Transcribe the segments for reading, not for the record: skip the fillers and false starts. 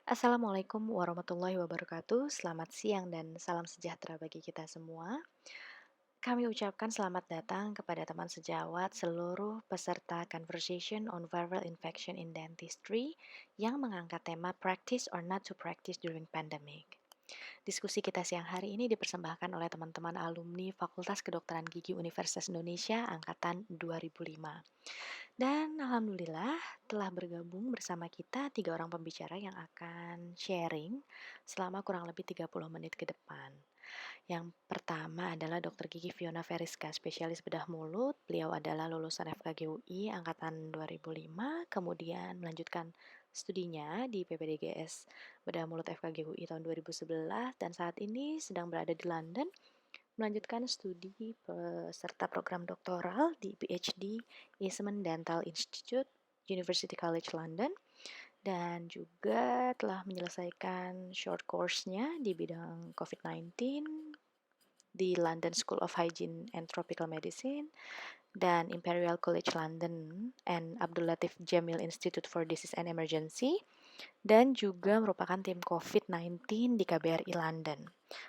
Assalamualaikum warahmatullahi wabarakatuh. Selamat siang dan salam sejahtera bagi kita semua. Kami ucapkan selamat datang kepada teman sejawat seluruh peserta Conversation on Viral Infection in Dentistry yang mengangkat tema Practice or Not to Practice During Pandemic. Diskusi kita siang hari ini dipersembahkan oleh teman-teman alumni Fakultas Kedokteran Gigi Universitas Indonesia Angkatan 2005. Dan alhamdulillah telah bergabung bersama kita 3 orang pembicara yang akan sharing selama kurang lebih 30 menit ke depan. Yang pertama adalah Dr. Gigi Fiona Feriska, spesialis bedah mulut. Beliau adalah lulusan FKG UI angkatan 2005, kemudian melanjutkan studinya di PPDGS Bedah Mulut FKG UI tahun 2011 dan saat ini sedang berada di London melanjutkan studi peserta program doktoral di PhD Eastman Dental Institute, University College London, dan juga telah menyelesaikan short course-nya di bidang COVID-19 di London School of Hygiene and Tropical Medicine dan Imperial College London and Abdul Latif Jamil Institute for Disease and Emergency dan juga merupakan tim COVID-19 di KBRI London.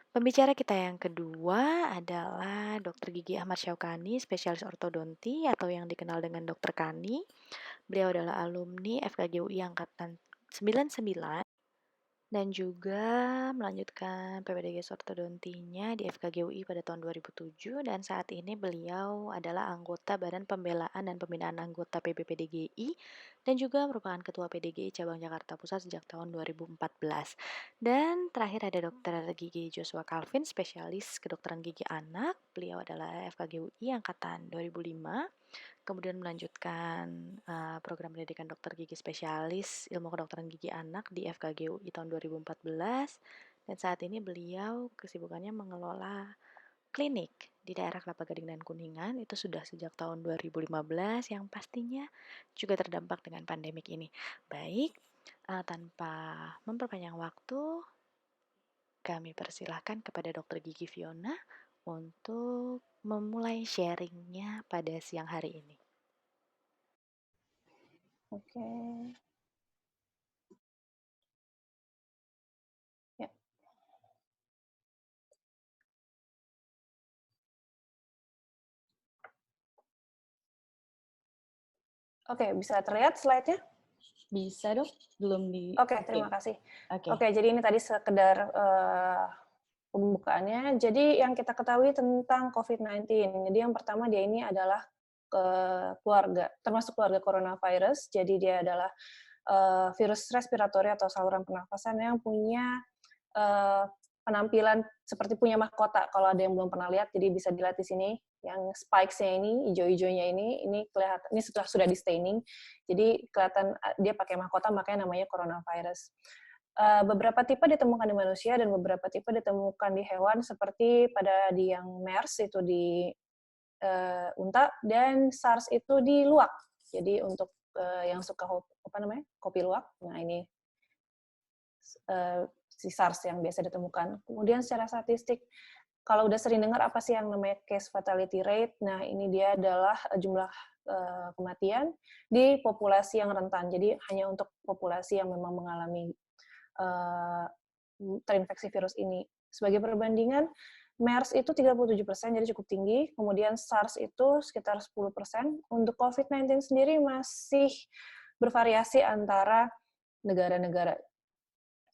Pembicara kita yang kedua adalah Dr. Gigi Ahmad Syaukani, spesialis ortodonti atau yang dikenal dengan Dr. Kani. Beliau adalah alumni FKG UI angkatan 99 dan juga melanjutkan PPDG ortodontinya di FKG UI pada tahun 2007 dan saat ini beliau adalah anggota Badan Pembelaan dan Pembinaan Anggota PBPDGI dan juga merupakan Ketua PDGI Cabang Jakarta Pusat sejak tahun 2014. Dan terakhir ada Dr. Gigi Joshua Calvin, spesialis kedokteran gigi anak. Beliau adalah FKG UI angkatan 2005. Kemudian melanjutkan program pendidikan dokter gigi spesialis ilmu kedokteran gigi anak di FKG UI tahun 2014 dan saat ini beliau kesibukannya mengelola klinik di daerah Kelapa Gading dan Kuningan itu sudah sejak tahun 2015 yang pastinya juga terdampak dengan pandemik ini. Baik, tanpa memperpanjang waktu, kami persilahkan kepada Dokter Gigi Fiona untuk memulai sharingnya pada siang hari ini. Oke. Ya. Oke, bisa terlihat slide-nya? Bisa dong? Belum di Oke, terima kasih. Oke. Oke, jadi ini tadi sekedar pembukaannya. Jadi yang kita ketahui tentang COVID-19. Jadi yang pertama dia ini adalah keluarga, termasuk keluarga coronavirus. Jadi dia adalah virus respiratori atau saluran pernafasan yang punya penampilan seperti punya mahkota. Kalau ada yang belum pernah lihat, jadi bisa dilihat di sini yang spikes-nya ini, hijau-hijaunya ini kelihatan, ini sudah di staining, jadi kelihatan dia pakai mahkota, makanya namanya coronavirus. Beberapa tipe ditemukan di manusia dan beberapa tipe ditemukan di hewan, seperti pada di yang MERS itu di unta dan SARS itu di luwak. Jadi untuk yang suka kopi luwak, nah ini si SARS yang biasa ditemukan. Kemudian secara statistik, kalau udah sering dengar apa sih yang namanya case fatality rate, nah ini dia adalah jumlah kematian di populasi yang rentan. Jadi hanya untuk populasi yang memang mengalami terinfeksi virus ini. Sebagai perbandingan, MERS itu 37%, jadi cukup tinggi. Kemudian SARS itu sekitar 10%. Untuk COVID-19 sendiri masih bervariasi antara negara-negara.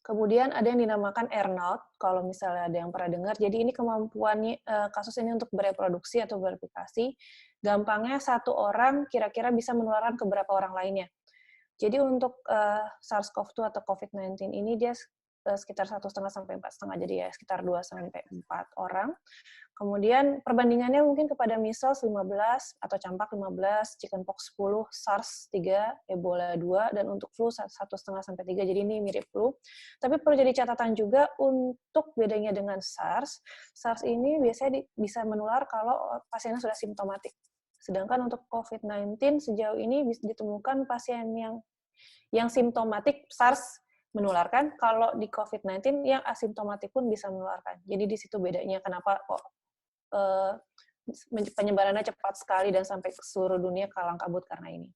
Kemudian ada yang dinamakan R0, kalau misalnya ada yang pernah dengar. Jadi ini kemampuannya kasus ini untuk bereproduksi atau bereplikasi. Gampangnya satu orang kira-kira bisa menularkan ke beberapa orang lainnya. Jadi untuk SARS-CoV-2 atau COVID-19 ini dia sekitar 1,5 sampai 4,5, jadi ya sekitar 2 sampai 4 orang. Kemudian perbandingannya mungkin kepada measles 15 atau campak 15, chickenpox 10, SARS 3, Ebola 2, dan untuk flu 1,5 sampai 3, jadi ini mirip flu. Tapi perlu jadi catatan juga untuk bedanya dengan SARS, SARS ini biasanya bisa menular kalau pasiennya sudah simptomatik. Sedangkan untuk COVID-19 sejauh ini bisa ditemukan pasien yang simptomatik SARS menularkan, kalau di COVID-19 yang asimptomatik pun bisa menularkan. Jadi di situ bedanya kenapa kok penyebarannya cepat sekali dan sampai ke seluruh dunia kalang kabut karena ini.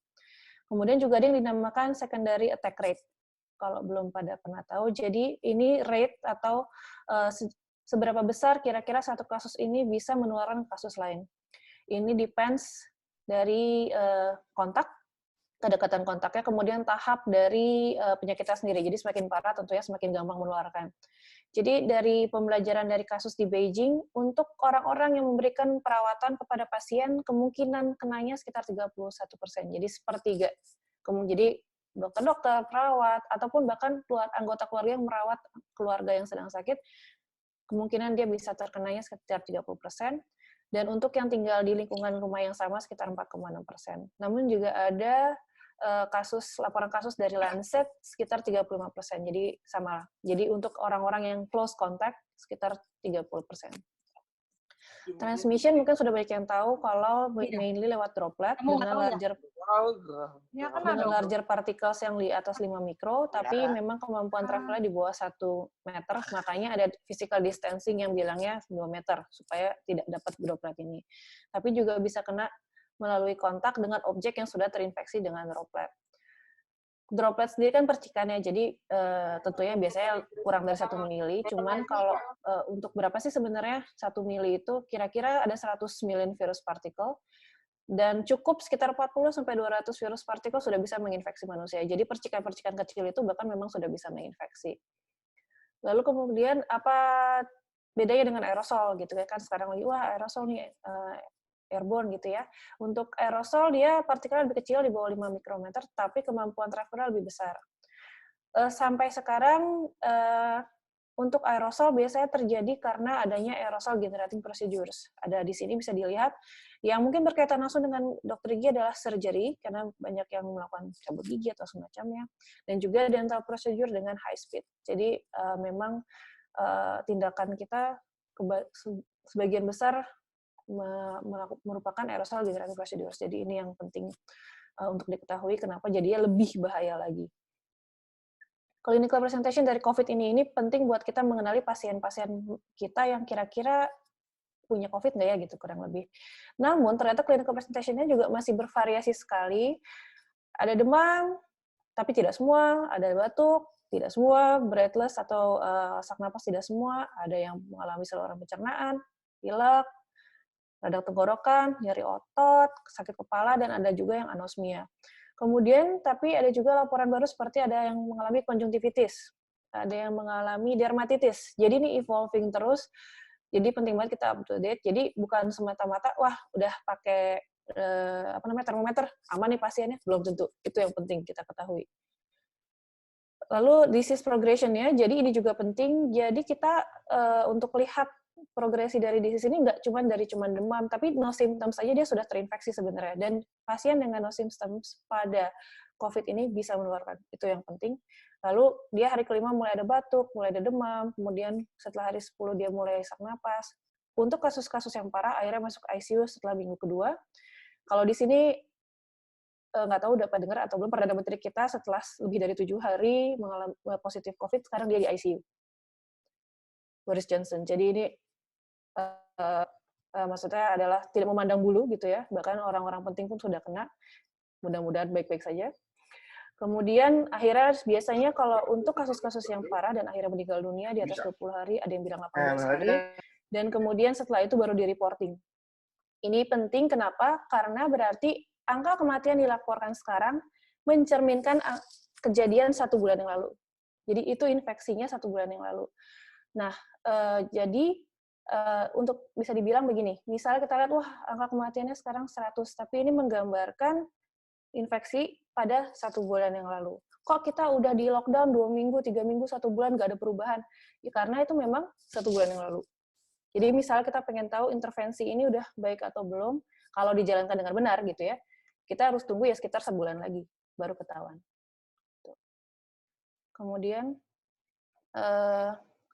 Kemudian juga ada yang dinamakan secondary attack rate. kalau belum pada pernah tahu. Jadi ini rate atau seberapa besar kira-kira satu kasus ini bisa menularkan kasus lain. Ini depends dari kontak, kedekatan kontaknya, kemudian tahap dari penyakitnya sendiri. Jadi semakin parah tentunya semakin gampang menularkan. Jadi dari pembelajaran dari kasus di Beijing, untuk orang-orang yang memberikan perawatan kepada pasien, kemungkinan kenanya sekitar 31%. Jadi sepertiga. Jadi dokter-dokter, perawat, ataupun bahkan anggota keluarga yang merawat keluarga yang sedang sakit, kemungkinan dia bisa terkenanya sekitar 30%. Dan untuk yang tinggal di lingkungan rumah yang sama sekitar 4,6%. Namun juga ada laporan kasus dari Lancet sekitar 35%. Jadi sama. Jadi untuk orang-orang yang close contact sekitar 30%. Transmission mungkin sudah banyak yang tahu kalau mainly lewat droplet dengan larger particles yang di atas 5 mikro, tapi memang kemampuan travelnya di bawah 1 meter, makanya ada physical distancing yang bilangnya 2 meter, supaya tidak dapat droplet ini. Tapi juga bisa kena melalui kontak dengan objek yang sudah terinfeksi dengan droplet. Droplet sendiri kan percikannya, jadi tentunya biasanya kurang dari 1 mili, cuman kalau untuk berapa sih sebenarnya 1 mili itu, kira-kira ada 100 million virus particle, dan cukup sekitar 40-200 virus partikel sudah bisa menginfeksi manusia. Jadi percikan-percikan kecil itu bahkan memang sudah bisa menginfeksi. Lalu kemudian apa bedanya dengan aerosol gitu ya, kan sekarang lagi wah aerosol nih airborne gitu ya. Untuk aerosol dia partikelnya lebih kecil di bawah 5 mikrometer, tapi kemampuan travelnya lebih besar. Sampai sekarang untuk aerosol biasanya terjadi karena adanya aerosol generating procedures. Ada di sini bisa dilihat. Yang mungkin berkaitan langsung dengan dokter gigi adalah surgery, karena banyak yang melakukan cabut gigi atau semacamnya. Dan juga dental procedure dengan high speed. Jadi memang tindakan kita sebagian besar merupakan aerosol generating procedures. Jadi ini yang penting untuk diketahui kenapa jadinya lebih bahaya lagi. Clinical presentation dari COVID ini penting buat kita mengenali pasien-pasien kita yang kira-kira punya COVID nggak ya gitu kurang lebih. Namun ternyata clinical presentation-nya juga masih bervariasi sekali. Ada demam, tapi tidak semua. Ada batuk, tidak semua. Breathless atau sesak napas tidak semua. Ada yang mengalami saluran pencernaan, pilek, radang tenggorokan, nyeri otot, sakit kepala, dan ada juga yang anosmia. Kemudian, tapi ada juga laporan baru seperti ada yang mengalami konjungtivitis, ada yang mengalami dermatitis. Jadi ini evolving terus, jadi penting banget kita up to date. Jadi bukan semata-mata, wah udah pakai termometer, aman nih pasiennya, belum tentu. Itu yang penting kita ketahui. Lalu disease progression-nya, jadi ini juga penting. Jadi kita untuk lihat progresi dari disease ini nggak cuma dari demam, tapi no symptoms saja dia sudah terinfeksi sebenarnya. Dan pasien dengan no symptoms pada COVID ini bisa menularkan. Itu yang penting. Lalu dia hari kelima mulai ada batuk, mulai ada demam, kemudian setelah hari 10 dia mulai sesak napas. Untuk kasus-kasus yang parah, akhirnya masuk ICU setelah minggu kedua. Kalau di sini nggak tahu dapat dengar atau belum, Perdana Menteri kita setelah lebih dari 7 hari mengalami positif COVID, sekarang dia di ICU. Boris Johnson. Jadi ini maksudnya adalah tidak memandang bulu gitu ya, bahkan orang-orang penting pun sudah kena, mudah-mudahan baik-baik saja. Kemudian akhirnya biasanya kalau untuk kasus-kasus yang parah dan akhirnya meninggal dunia di atas 20 hari, ada yang bilang 18 hari, dan kemudian setelah itu baru di-reporting. Ini penting kenapa? Karena berarti angka kematian dilaporkan sekarang mencerminkan kejadian 1 bulan yang lalu. Jadi itu infeksinya 1 bulan yang lalu. Nah, jadi untuk bisa dibilang begini, misalnya kita lihat, wah angka kematiannya sekarang 100, tapi ini menggambarkan infeksi pada 1 bulan yang lalu. Kok kita udah di lockdown 2 minggu, 3 minggu, 1 bulan nggak ada perubahan? Ya, karena itu memang 1 bulan yang lalu. Jadi misalnya kita pengen tahu intervensi ini udah baik atau belum, kalau dijalankan dengan benar gitu ya, kita harus tunggu ya sekitar sebulan lagi, baru ketahuan. Kemudian,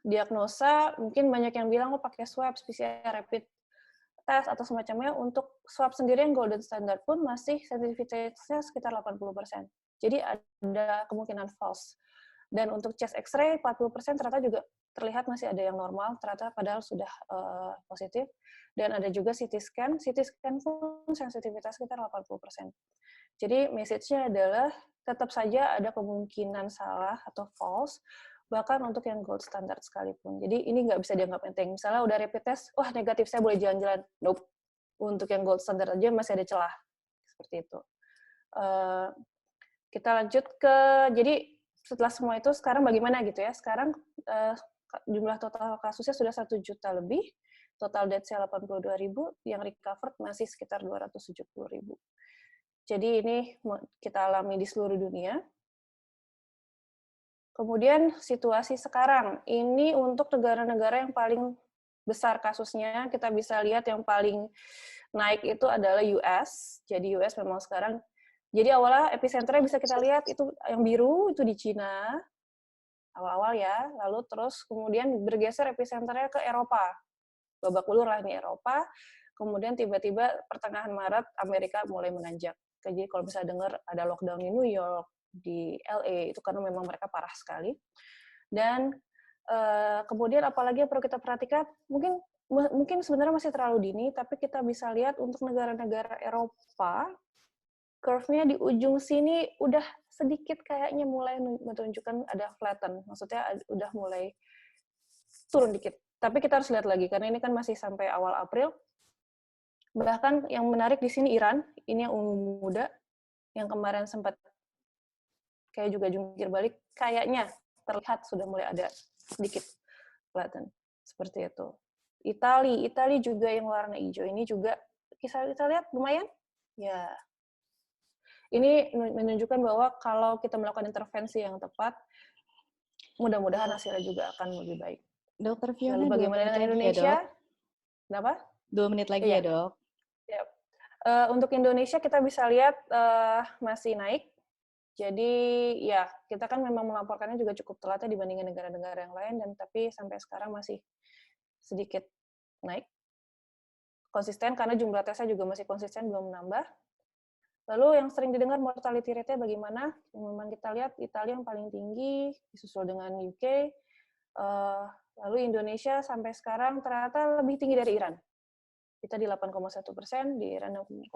diagnosa, mungkin banyak yang bilang, oh pakai swab, PCR, rapid test, atau semacamnya. Untuk swab sendiri yang golden standard pun masih sensitivitasnya sekitar 80%. Jadi ada kemungkinan false. Dan untuk chest X-ray, 40% ternyata juga terlihat masih ada yang normal, ternyata padahal sudah positif. Dan ada juga CT scan pun sensitivitas sekitar 80%. Jadi message-nya adalah tetap saja ada kemungkinan salah atau false, bahkan untuk yang gold standard sekalipun. Jadi ini nggak bisa dianggap enteng. Misalnya udah rapid test, wah negatif, saya boleh jalan-jalan. Nope. Untuk yang gold standard aja masih ada celah. Seperti itu. Uh, kita lanjut ke, jadi setelah semua itu sekarang bagaimana gitu ya. Sekarang jumlah total kasusnya sudah 1 juta lebih, total deaths-nya 82.000, yang recovered masih sekitar 270.000. Jadi ini kita alami di seluruh dunia. Kemudian situasi sekarang, ini untuk negara-negara yang paling besar kasusnya, kita bisa lihat yang paling naik itu adalah US. Jadi US memang sekarang, jadi awalnya epicenternya bisa kita lihat itu yang biru itu di Cina, awal-awal ya, lalu terus kemudian bergeser epicenternya ke Eropa. Babak belur lah ini Eropa, kemudian tiba-tiba pertengahan Maret Amerika mulai menanjak. Jadi kalau bisa dengar ada lockdown di New York, di LA, itu karena memang mereka parah sekali. Dan kemudian apalagi yang perlu kita perhatikan, mungkin sebenarnya masih terlalu dini, tapi kita bisa lihat untuk negara-negara Eropa, curve-nya di ujung sini udah sedikit kayaknya mulai menunjukkan ada flatten, maksudnya udah mulai turun dikit. Tapi kita harus lihat lagi, karena ini kan masih sampai awal April. Bahkan yang menarik di sini Iran, ini yang ungu muda, yang kemarin sempat kayak juga jungkir balik, kayaknya terlihat sudah mulai ada sedikit flatten. Seperti itu. Itali juga yang warna hijau ini juga kita lihat lumayan. Ya, ini menunjukkan bahwa kalau kita melakukan intervensi yang tepat, mudah-mudahan hasilnya juga akan lebih baik. Dokter Lalu Fiona, 2 bagaimana menit dengan lagi ya, Indonesia? Dok? Kenapa? 2 menit lagi Iya. ya, Dok? Yep. Untuk Indonesia kita bisa lihat masih naik. Jadi ya kita kan memang melaporkannya juga cukup telat ya dibandingkan negara-negara yang lain, dan tapi sampai sekarang masih sedikit naik. Konsisten karena jumlah tesnya juga masih konsisten, belum menambah. Lalu yang sering didengar mortality rate-nya bagaimana? Memang kita lihat Italia yang paling tinggi, disusul dengan UK. Lalu Indonesia sampai sekarang ternyata lebih tinggi dari Iran. Kita di 8,1%, di Iran 6,2%.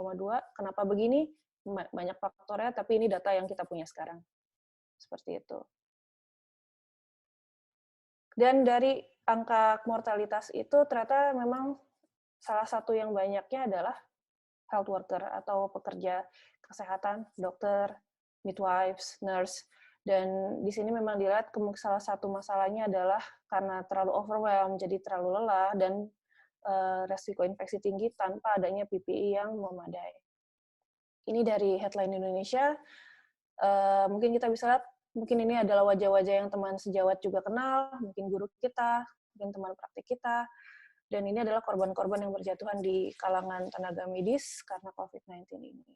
Kenapa begini? Banyak faktornya, tapi ini data yang kita punya sekarang. Seperti itu. Dan dari angka mortalitas itu ternyata memang salah satu yang banyaknya adalah health worker atau pekerja kesehatan, dokter, midwives, nurse. Dan di sini memang dilihat salah satu masalahnya adalah karena terlalu overwhelmed, jadi terlalu lelah, dan resiko infeksi tinggi tanpa adanya PPE yang memadai. Ini dari headline Indonesia. Mungkin kita bisa lihat, mungkin ini adalah wajah-wajah yang teman sejawat juga kenal, mungkin guru kita, mungkin teman praktik kita, dan ini adalah korban-korban yang berjatuhan di kalangan tenaga medis karena COVID-19 ini.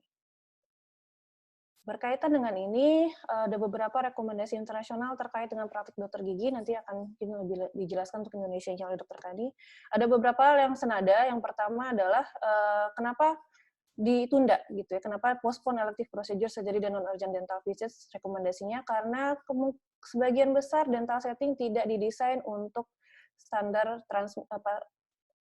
Berkaitan dengan ini, ada beberapa rekomendasi internasional terkait dengan praktik dokter gigi, nanti akan lebih dijelaskan untuk Indonesia oleh Dr. Kadi. Ada beberapa hal yang senada. Yang pertama adalah kenapa ditunda gitu ya, kenapa postpone elective procedure, surgery, dan non-urgent dental visits, rekomendasinya karena sebagian besar dental setting tidak didesain untuk standar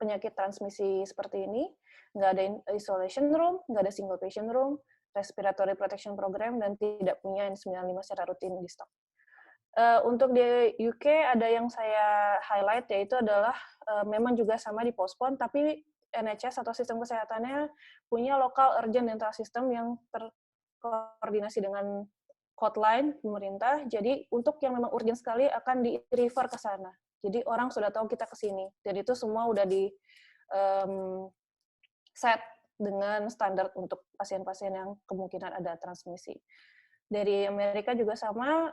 penyakit transmisi seperti ini, nggak ada isolation room, nggak ada single patient room, respiratory protection program, dan tidak punya N95 secara rutin di stok. Untuk di UK ada yang saya highlight, yaitu adalah memang juga sama di postpone, tapi NHS atau sistem kesehatannya punya local urgent dental system yang terkoordinasi dengan hotline pemerintah. Jadi untuk yang memang urgent sekali akan di-refer ke sana. Jadi orang sudah tahu kita ke sini. Dan itu semua udah di set dengan standar untuk pasien-pasien yang kemungkinan ada transmisi. Dari Amerika juga sama,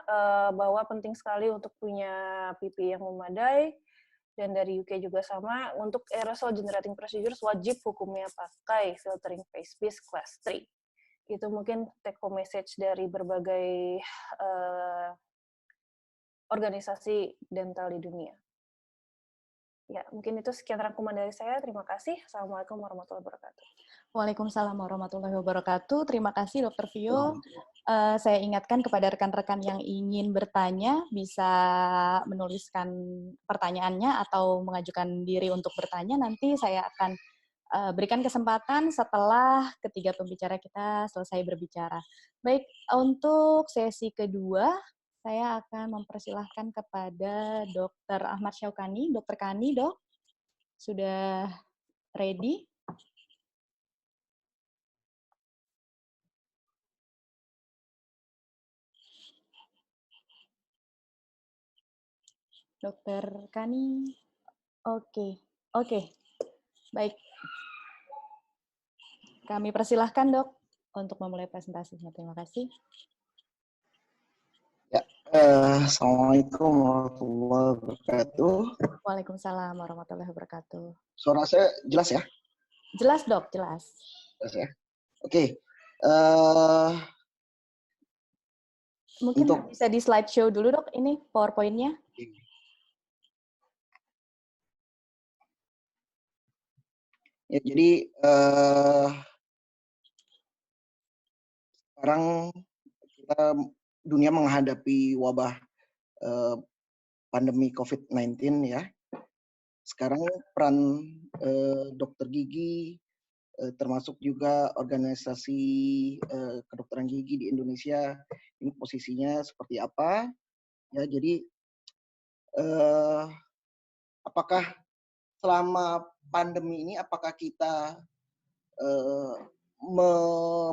bahwa penting sekali untuk punya PPE yang memadai. Dan dari UK juga sama, untuk aerosol generating procedures wajib hukumnya pakai filtering face piece class 3. Itu mungkin take home message dari berbagai organisasi dental di dunia. Ya, mungkin itu sekian rangkuman dari saya. Terima kasih. Assalamualaikum warahmatullahi wabarakatuh. Waalaikumsalam warahmatullahi wabarakatuh. Terima kasih, Dr. Vio. Saya ingatkan kepada rekan-rekan yang ingin bertanya, bisa menuliskan pertanyaannya atau mengajukan diri untuk bertanya. Nanti saya akan berikan kesempatan setelah ketiga pembicara kita selesai berbicara. Baik, untuk sesi kedua, saya akan mempersilahkan kepada Dr. Ahmad Syaukani. Dr. Kani, dok, sudah ready? Dokter Kani, oke, baik. Kami persilahkan, dok, untuk memulai presentasinya. Terima kasih. Ya, Assalamualaikum warahmatullahi wabarakatuh. Waalaikumsalam warahmatullahi wabarakatuh. Suara saya jelas ya? Jelas, dok, jelas. Jelas ya. Oke. Mungkin bisa di slideshow dulu, dok, ini PowerPoint-nya. Ya, jadi sekarang dunia menghadapi wabah pandemi COVID-19 ya. Sekarang peran dokter gigi termasuk juga organisasi kedokteran gigi di Indonesia ini posisinya seperti apa? Ya, jadi apakah selama pandemi ini apakah kita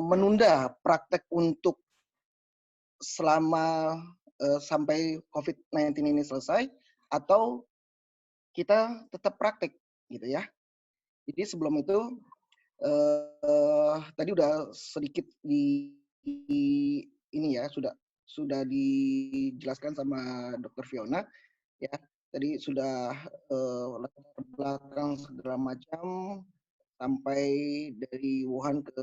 menunda praktek untuk selama sampai COVID-19 ini selesai atau kita tetap praktek gitu ya. Jadi sebelum itu tadi udah sedikit ini ya sudah dijelaskan sama Dr. Fiona ya. Tadi sudah latar belakang segala macam sampai dari Wuhan ke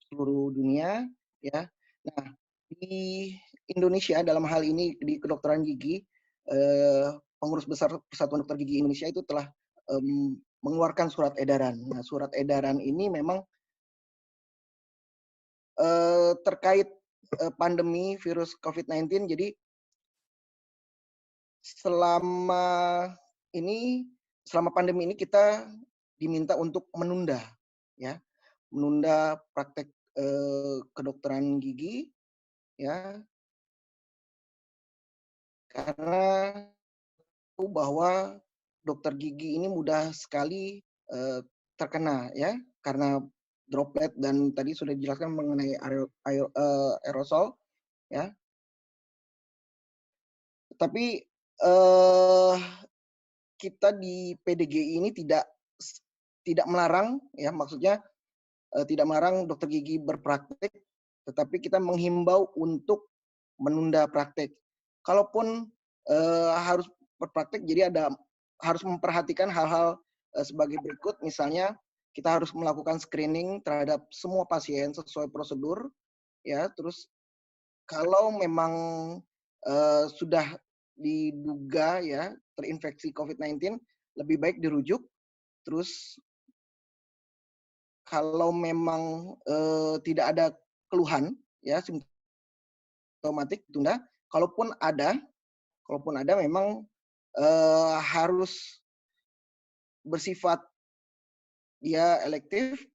seluruh dunia ya. Nah, di Indonesia dalam hal ini di kedokteran gigi pengurus besar Persatuan Dokter Gigi Indonesia itu telah mengeluarkan surat edaran. Nah, surat edaran ini memang terkait pandemi virus COVID-19. Jadi selama pandemi ini kita diminta untuk menunda praktek kedokteran gigi ya, karena tahu bahwa dokter gigi ini mudah sekali terkena ya karena droplet dan tadi sudah dijelaskan mengenai aerosol ya. Tapi kita di PDGI ini tidak melarang ya, maksudnya tidak melarang dokter gigi berpraktek, tetapi kita menghimbau untuk menunda praktek. Kalaupun harus berpraktek, jadi harus memperhatikan hal-hal sebagai berikut, misalnya kita harus melakukan screening terhadap semua pasien sesuai prosedur, ya. Terus kalau memang sudah diduga ya terinfeksi COVID-19, lebih baik dirujuk. Terus kalau memang tidak ada keluhan ya simptomatik tunda. Kalaupun ada memang harus bersifat dia elektif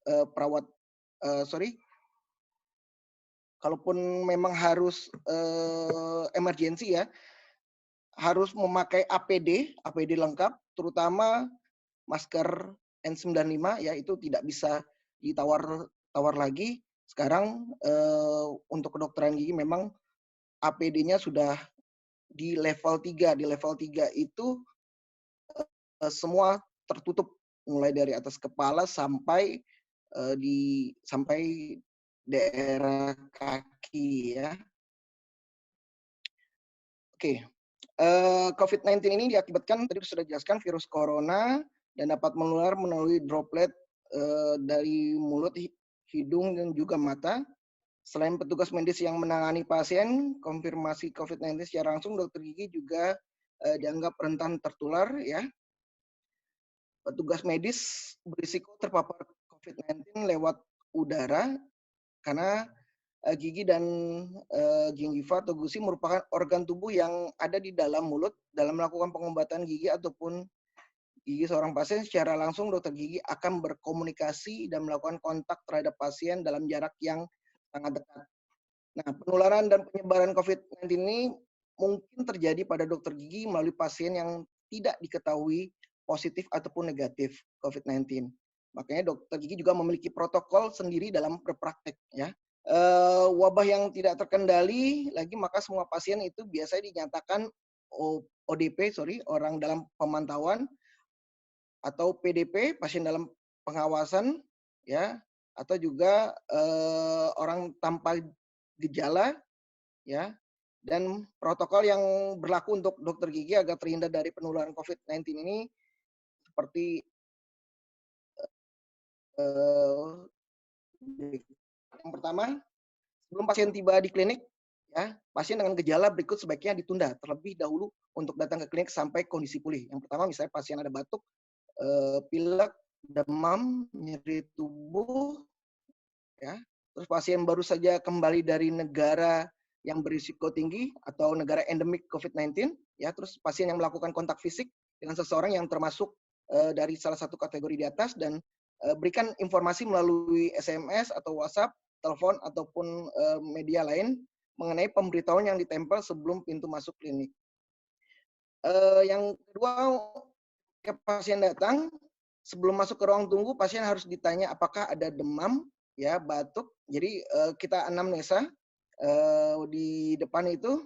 kalaupun memang harus emergensi ya, harus memakai APD lengkap, terutama masker N95 ya, itu tidak bisa ditawar lagi. Sekarang untuk kedokteran gigi memang APD-nya sudah di level 3. Di level 3 itu semua tertutup mulai dari atas kepala sampai sampai daerah kaki ya. Oke. COVID-19 ini diakibatkan tadi sudah dijelaskan virus corona dan dapat menular melalui droplet dari mulut, hidung dan juga mata. Selain petugas medis yang menangani pasien konfirmasi COVID-19 secara langsung, dokter gigi juga dianggap rentan tertular ya. Petugas medis berisiko terpapar COVID-19 lewat udara karena gigi dan gingiva atau gusi merupakan organ tubuh yang ada di dalam mulut dalam melakukan pengobatan gigi ataupun gigi seorang pasien, secara langsung dokter gigi akan berkomunikasi dan melakukan kontak terhadap pasien dalam jarak yang sangat dekat. Nah, penularan dan penyebaran COVID-19 ini mungkin terjadi pada dokter gigi melalui pasien yang tidak diketahui positif ataupun negatif COVID-19. Makanya dokter gigi juga memiliki protokol sendiri dalam berpraktek ya. Wabah yang tidak terkendali lagi, maka semua pasien itu biasanya dinyatakan ODP, orang dalam pemantauan, atau PDP, pasien dalam pengawasan, ya, atau juga orang tanpa gejala, ya, dan protokol yang berlaku untuk dokter gigi agar terhindar dari penularan COVID-19 ini seperti yang pertama, sebelum pasien tiba di klinik, ya, pasien dengan gejala berikut sebaiknya ditunda terlebih dahulu untuk datang ke klinik sampai kondisi pulih. Yang pertama, misalnya pasien ada batuk, pilek, demam, nyeri tubuh, ya. Terus pasien baru saja kembali dari negara yang berisiko tinggi atau negara endemik COVID-19, ya. Terus pasien yang melakukan kontak fisik dengan seseorang yang termasuk dari salah satu kategori di atas, dan berikan informasi melalui SMS atau WhatsApp, telepon ataupun media lain mengenai pemberitahuan yang ditempel sebelum pintu masuk klinik. Yang kedua, ketika pasien datang, sebelum masuk ke ruang tunggu, pasien harus ditanya apakah ada demam, ya, batuk. Jadi kita anamnesa di depan itu.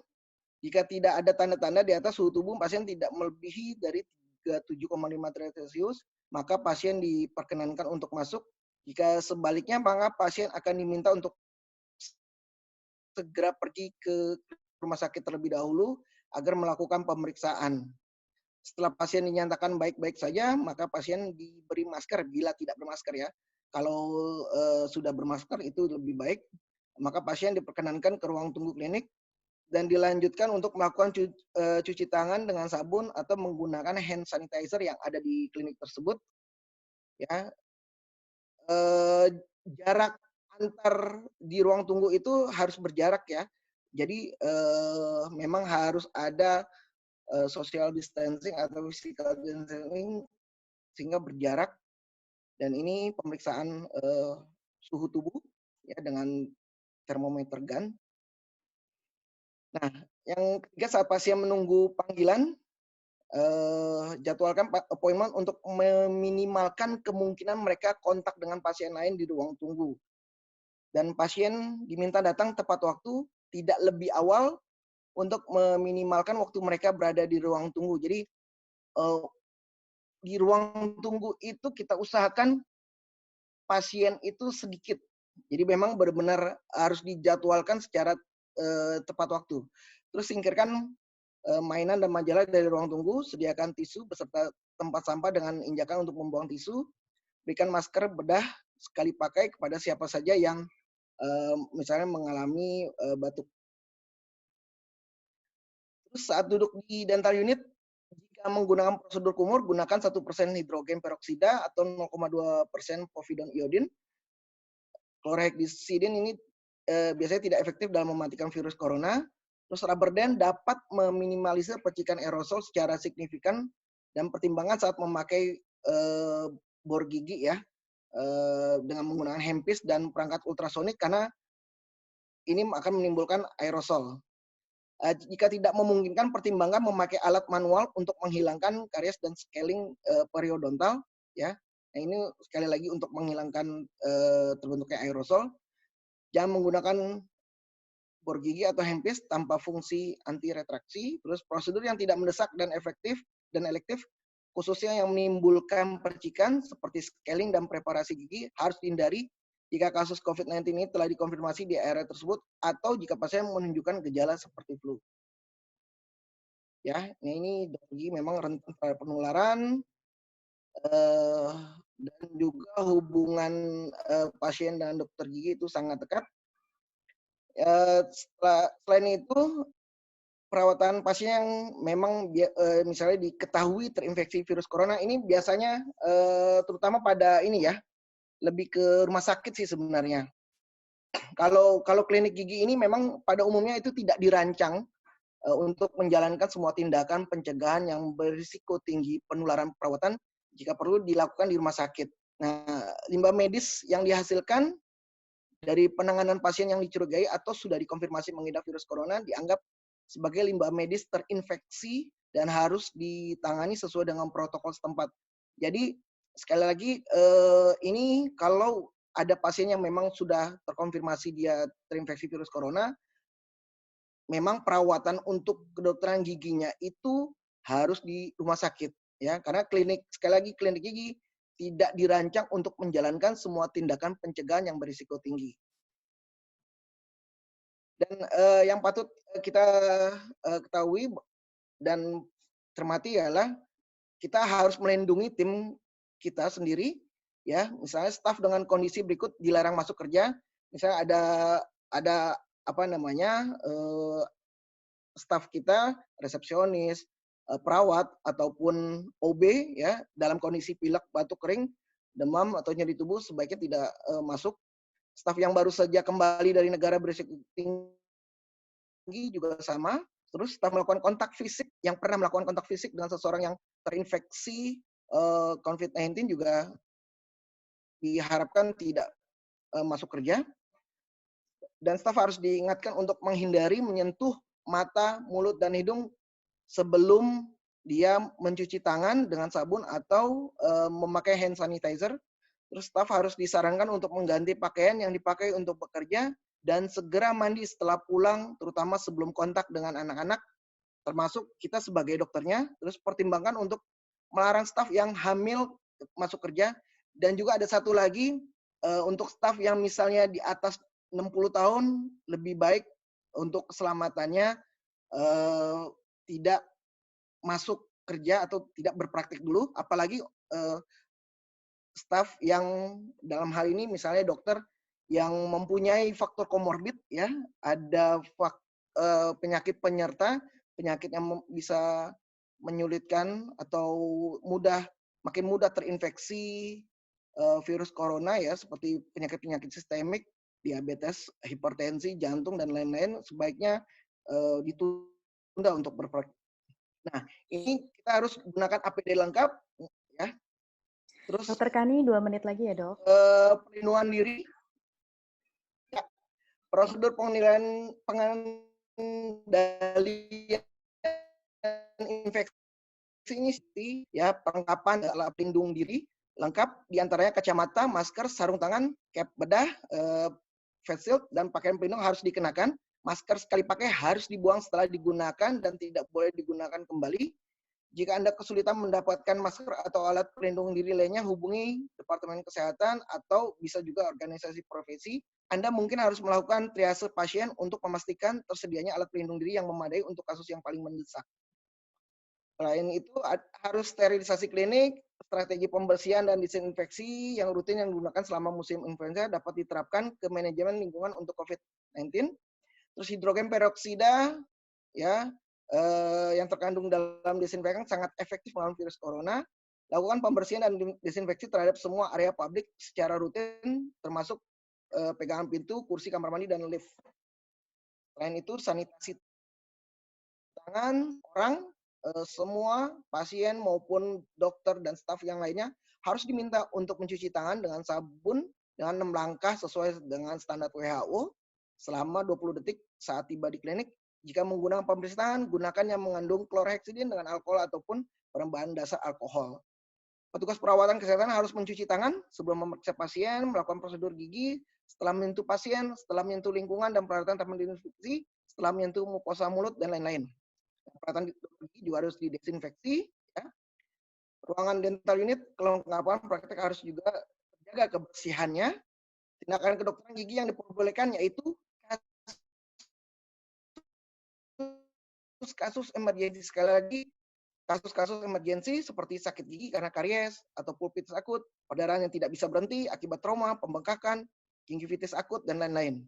Jika tidak ada tanda-tanda di atas suhu tubuh pasien tidak melebihi dari 37,5 derajat Celcius, maka pasien diperkenankan untuk masuk. Jika sebaliknya, maka pasien akan diminta untuk segera pergi ke rumah sakit terlebih dahulu agar melakukan pemeriksaan. Setelah pasien dinyatakan baik-baik saja, maka pasien diberi masker bila tidak bermasker, ya. Kalau sudah bermasker itu lebih baik, maka pasien diperkenankan ke ruang tunggu klinik dan dilanjutkan untuk melakukan cuci tangan dengan sabun atau menggunakan hand sanitizer yang ada di klinik tersebut, ya. Jarak antar di ruang tunggu itu harus berjarak, ya. Jadi memang harus ada social distancing atau physical distancing sehingga berjarak, dan ini pemeriksaan suhu tubuh, ya, dengan termometer gun. Nah, yang ketiga, saat pasien menunggu panggilan, jadwalkan appointment untuk meminimalkan kemungkinan mereka kontak dengan pasien lain di ruang tunggu. Dan pasien diminta datang tepat waktu, tidak lebih awal, untuk meminimalkan waktu mereka berada di ruang tunggu. Jadi di ruang tunggu itu kita usahakan pasien itu sedikit. Jadi memang benar-benar harus dijadwalkan secara tepat waktu. Terus singkirkan mainan dan majalah dari ruang tunggu, sediakan tisu beserta tempat sampah dengan injakan untuk membuang tisu, berikan masker bedah sekali pakai kepada siapa saja yang misalnya mengalami batuk. Terus saat duduk di dental unit, jika menggunakan prosedur kumur, gunakan 1% hidrogen peroksida atau 0,2% povidone iodine. Chlorhexidine ini biasanya tidak efektif dalam mematikan virus corona. Terus rubber band dapat meminimalisir percikan aerosol secara signifikan, dan pertimbangan saat memakai bor gigi, ya, dengan menggunakan handpiece dan perangkat ultrasonik karena ini akan menimbulkan aerosol. Jika tidak memungkinkan, pertimbangkan memakai alat manual untuk menghilangkan karies dan scaling periodontal, ya. Nah, ini sekali lagi untuk menghilangkan terbentuknya aerosol. Jangan menggunakan bor gigi atau handpiece tanpa fungsi anti retraksi. Terus prosedur yang tidak mendesak dan efektif dan elektif, khususnya yang menimbulkan percikan seperti scaling dan preparasi gigi, harus dihindari jika kasus COVID-19 ini telah dikonfirmasi di area tersebut atau jika pasien menunjukkan gejala seperti flu. Ya, ini dokter gigi memang rentan terhadap penularan, dan juga hubungan pasien dan dokter gigi itu sangat dekat. Selain itu, perawatan pasien yang memang misalnya diketahui terinfeksi virus corona ini biasanya terutama pada ini, ya, lebih ke rumah sakit sih sebenarnya. Kalau klinik gigi ini memang pada umumnya itu tidak dirancang untuk menjalankan semua tindakan pencegahan yang berisiko tinggi penularan perawatan jika perlu dilakukan di rumah sakit. Nah, limbah medis yang dihasilkan dari penanganan pasien yang dicurigai atau sudah dikonfirmasi mengidap virus corona dianggap sebagai limbah medis terinfeksi dan harus ditangani sesuai dengan protokol setempat. Jadi sekali lagi ini kalau ada pasien yang memang sudah terkonfirmasi dia terinfeksi virus corona, memang perawatan untuk kedokteran giginya itu harus di rumah sakit ya, karena sekali lagi klinik gigi tidak dirancang untuk menjalankan semua tindakan pencegahan yang berisiko tinggi. Dan yang patut kita ketahui dan cermati adalah kita harus melindungi tim kita sendiri ya, misalnya staf dengan kondisi berikut dilarang masuk kerja, misalnya ada apa namanya, staf kita, resepsionis, perawat ataupun OB ya dalam kondisi pilek, batuk kering, demam atau nyeri tubuh sebaiknya tidak masuk. Staf yang baru saja kembali dari negara berisiko tinggi juga sama. Terus staf melakukan kontak fisik yang pernah melakukan kontak fisik dengan seseorang yang terinfeksi COVID-19 juga diharapkan tidak masuk kerja. Dan staf harus diingatkan untuk menghindari menyentuh mata, mulut, dan hidung sebelum dia mencuci tangan dengan sabun atau memakai hand sanitizer. Terus staf harus disarankan untuk mengganti pakaian yang dipakai untuk bekerja dan segera mandi setelah pulang, terutama sebelum kontak dengan anak-anak, termasuk kita sebagai dokternya. Terus pertimbangkan untuk melarang staf yang hamil masuk kerja. Dan juga ada satu lagi, untuk staf yang misalnya di atas 60 tahun, lebih baik untuk keselamatannya tidak masuk kerja atau tidak berpraktik dulu, apalagi staf yang dalam hal ini misalnya dokter yang mempunyai faktor komorbid ya, ada penyakit penyerta, penyakit yang bisa menyulitkan atau makin mudah terinfeksi virus corona ya, seperti penyakit-penyakit sistemik, diabetes, hipertensi, jantung dan lain-lain, sebaiknya ditunda untuk berpraktik. Nah, ini kita harus gunakan APD lengkap ya. Terus Dokter Kani 2 menit lagi ya, Dok. perlindungan diri. Ya, prosedur pengendalian infeksi ini ya, perlengkapan alat pelindung diri lengkap, diantaranya kacamata, masker, sarung tangan, cap bedah, face shield, dan pakaian pelindung harus dikenakan. Masker sekali pakai harus dibuang setelah digunakan dan tidak boleh digunakan kembali. Jika Anda kesulitan mendapatkan masker atau alat pelindung diri lainnya, hubungi Departemen Kesehatan atau bisa juga organisasi profesi. Anda mungkin harus melakukan triase pasien untuk memastikan tersedianya alat pelindung diri yang memadai untuk kasus yang paling mendesak. Selain itu, harus sterilisasi klinik, strategi pembersihan dan disinfeksi yang rutin yang digunakan selama musim influenza dapat diterapkan ke manajemen lingkungan untuk COVID-19. Terus hidrogen peroksida ya, yang terkandung dalam disinfektan sangat efektif melawan virus corona. Lakukan pembersihan dan disinfeksi terhadap semua area publik secara rutin, termasuk pegangan pintu, kursi kamar mandi, dan lift. Selain itu, sanitasi tangan orang, semua pasien maupun dokter dan staf yang lainnya harus diminta untuk mencuci tangan dengan sabun dengan 6 langkah sesuai dengan standar WHO selama 20 detik saat tiba di klinik. Jika menggunakan pembersih tangan, gunakan yang mengandung klorheksidin dengan alkohol ataupun bahan dasar alkohol. Petugas perawatan kesehatan harus mencuci tangan sebelum memeriksa pasien, melakukan prosedur gigi, setelah menyentuh pasien, setelah menyentuh lingkungan dan peralatan taman disinfeksi, setelah menyentuh mukosa mulut, dan lain-lain. Peralatan gigi juga harus didesinfeksi. Ya. Ruangan dental unit, kelengkapan praktek harus juga terjaga kebersihannya. Tindakan kedokteran gigi yang diperbolehkan yaitu kasus emergensi. Sekali lagi, kasus-kasus emergensi seperti sakit gigi karena karies atau pulpitis akut, perdarahan yang tidak bisa berhenti akibat trauma, pembengkakan, gingivitis akut, dan lain-lain.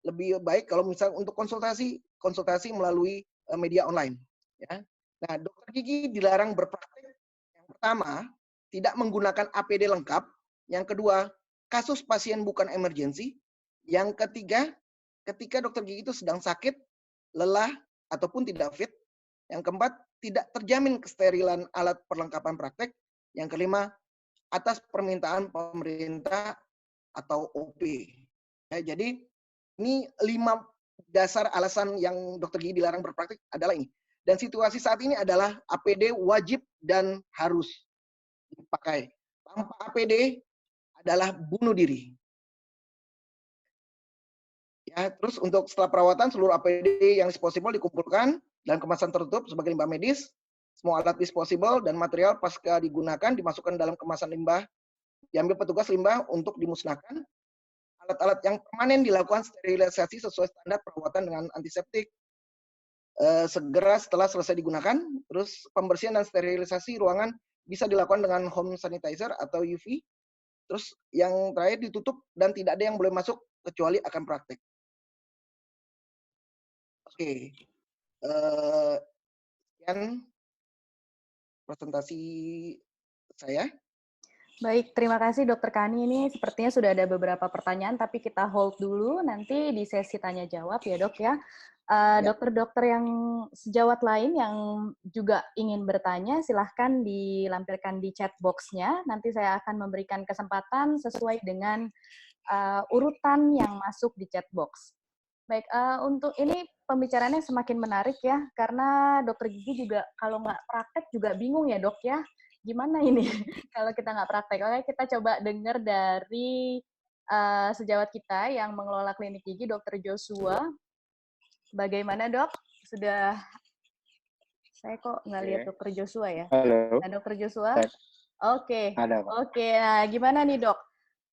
Lebih baik kalau misalnya untuk konsultasi melalui media online. Ya. Nah, dokter gigi dilarang berpraktik. Yang pertama, tidak menggunakan APD lengkap. Yang kedua, kasus pasien bukan emergensi. Yang ketiga, ketika dokter gigi itu sedang sakit, lelah, ataupun tidak fit. Yang keempat, tidak terjamin kesterilan alat perlengkapan praktek. Yang kelima, atas permintaan pemerintah atau OP. Ya, jadi ini 5 dasar alasan yang dokter gigi dilarang berpraktik adalah ini. Dan situasi saat ini adalah APD wajib dan harus dipakai. Tanpa APD adalah bunuh diri. Ya, terus untuk setelah perawatan seluruh APD yang disposable dikumpulkan dalam kemasan tertutup sebagai limbah medis. Semua alat disposable dan material pasca digunakan dimasukkan dalam kemasan limbah, diambil petugas limbah untuk dimusnahkan. Alat-alat yang permanen dilakukan sterilisasi sesuai standar perawatan dengan antiseptik segera setelah selesai digunakan. Terus pembersihan dan sterilisasi ruangan bisa dilakukan dengan home sanitizer atau UV. Terus yang terakhir ditutup dan tidak ada yang boleh masuk kecuali akan praktek. Oke, sekian presentasi saya. Baik, terima kasih Dokter Kani. Ini sepertinya sudah ada beberapa pertanyaan, tapi kita hold dulu. Nanti di sesi tanya jawab ya dok ya. Dokter-dokter yang sejawat lain yang juga ingin bertanya, silahkan dilampirkan di chat box-nya. Nanti saya akan memberikan kesempatan sesuai dengan urutan yang masuk di chat box. Baik, untuk ini pembicaraannya semakin menarik ya, karena dokter gigi juga kalau nggak praktek juga bingung ya dok ya. Gimana ini kalau kita nggak praktek? Oke, kita coba dengar dari sejawat kita yang mengelola klinik gigi, Dokter Joshua. Bagaimana dok? Sudah, saya kok nggak lihat Dokter Joshua ya? Halo. Nah, Dokter Joshua? Cek. Oke. Ada, Pak. Oke, nah gimana nih dok?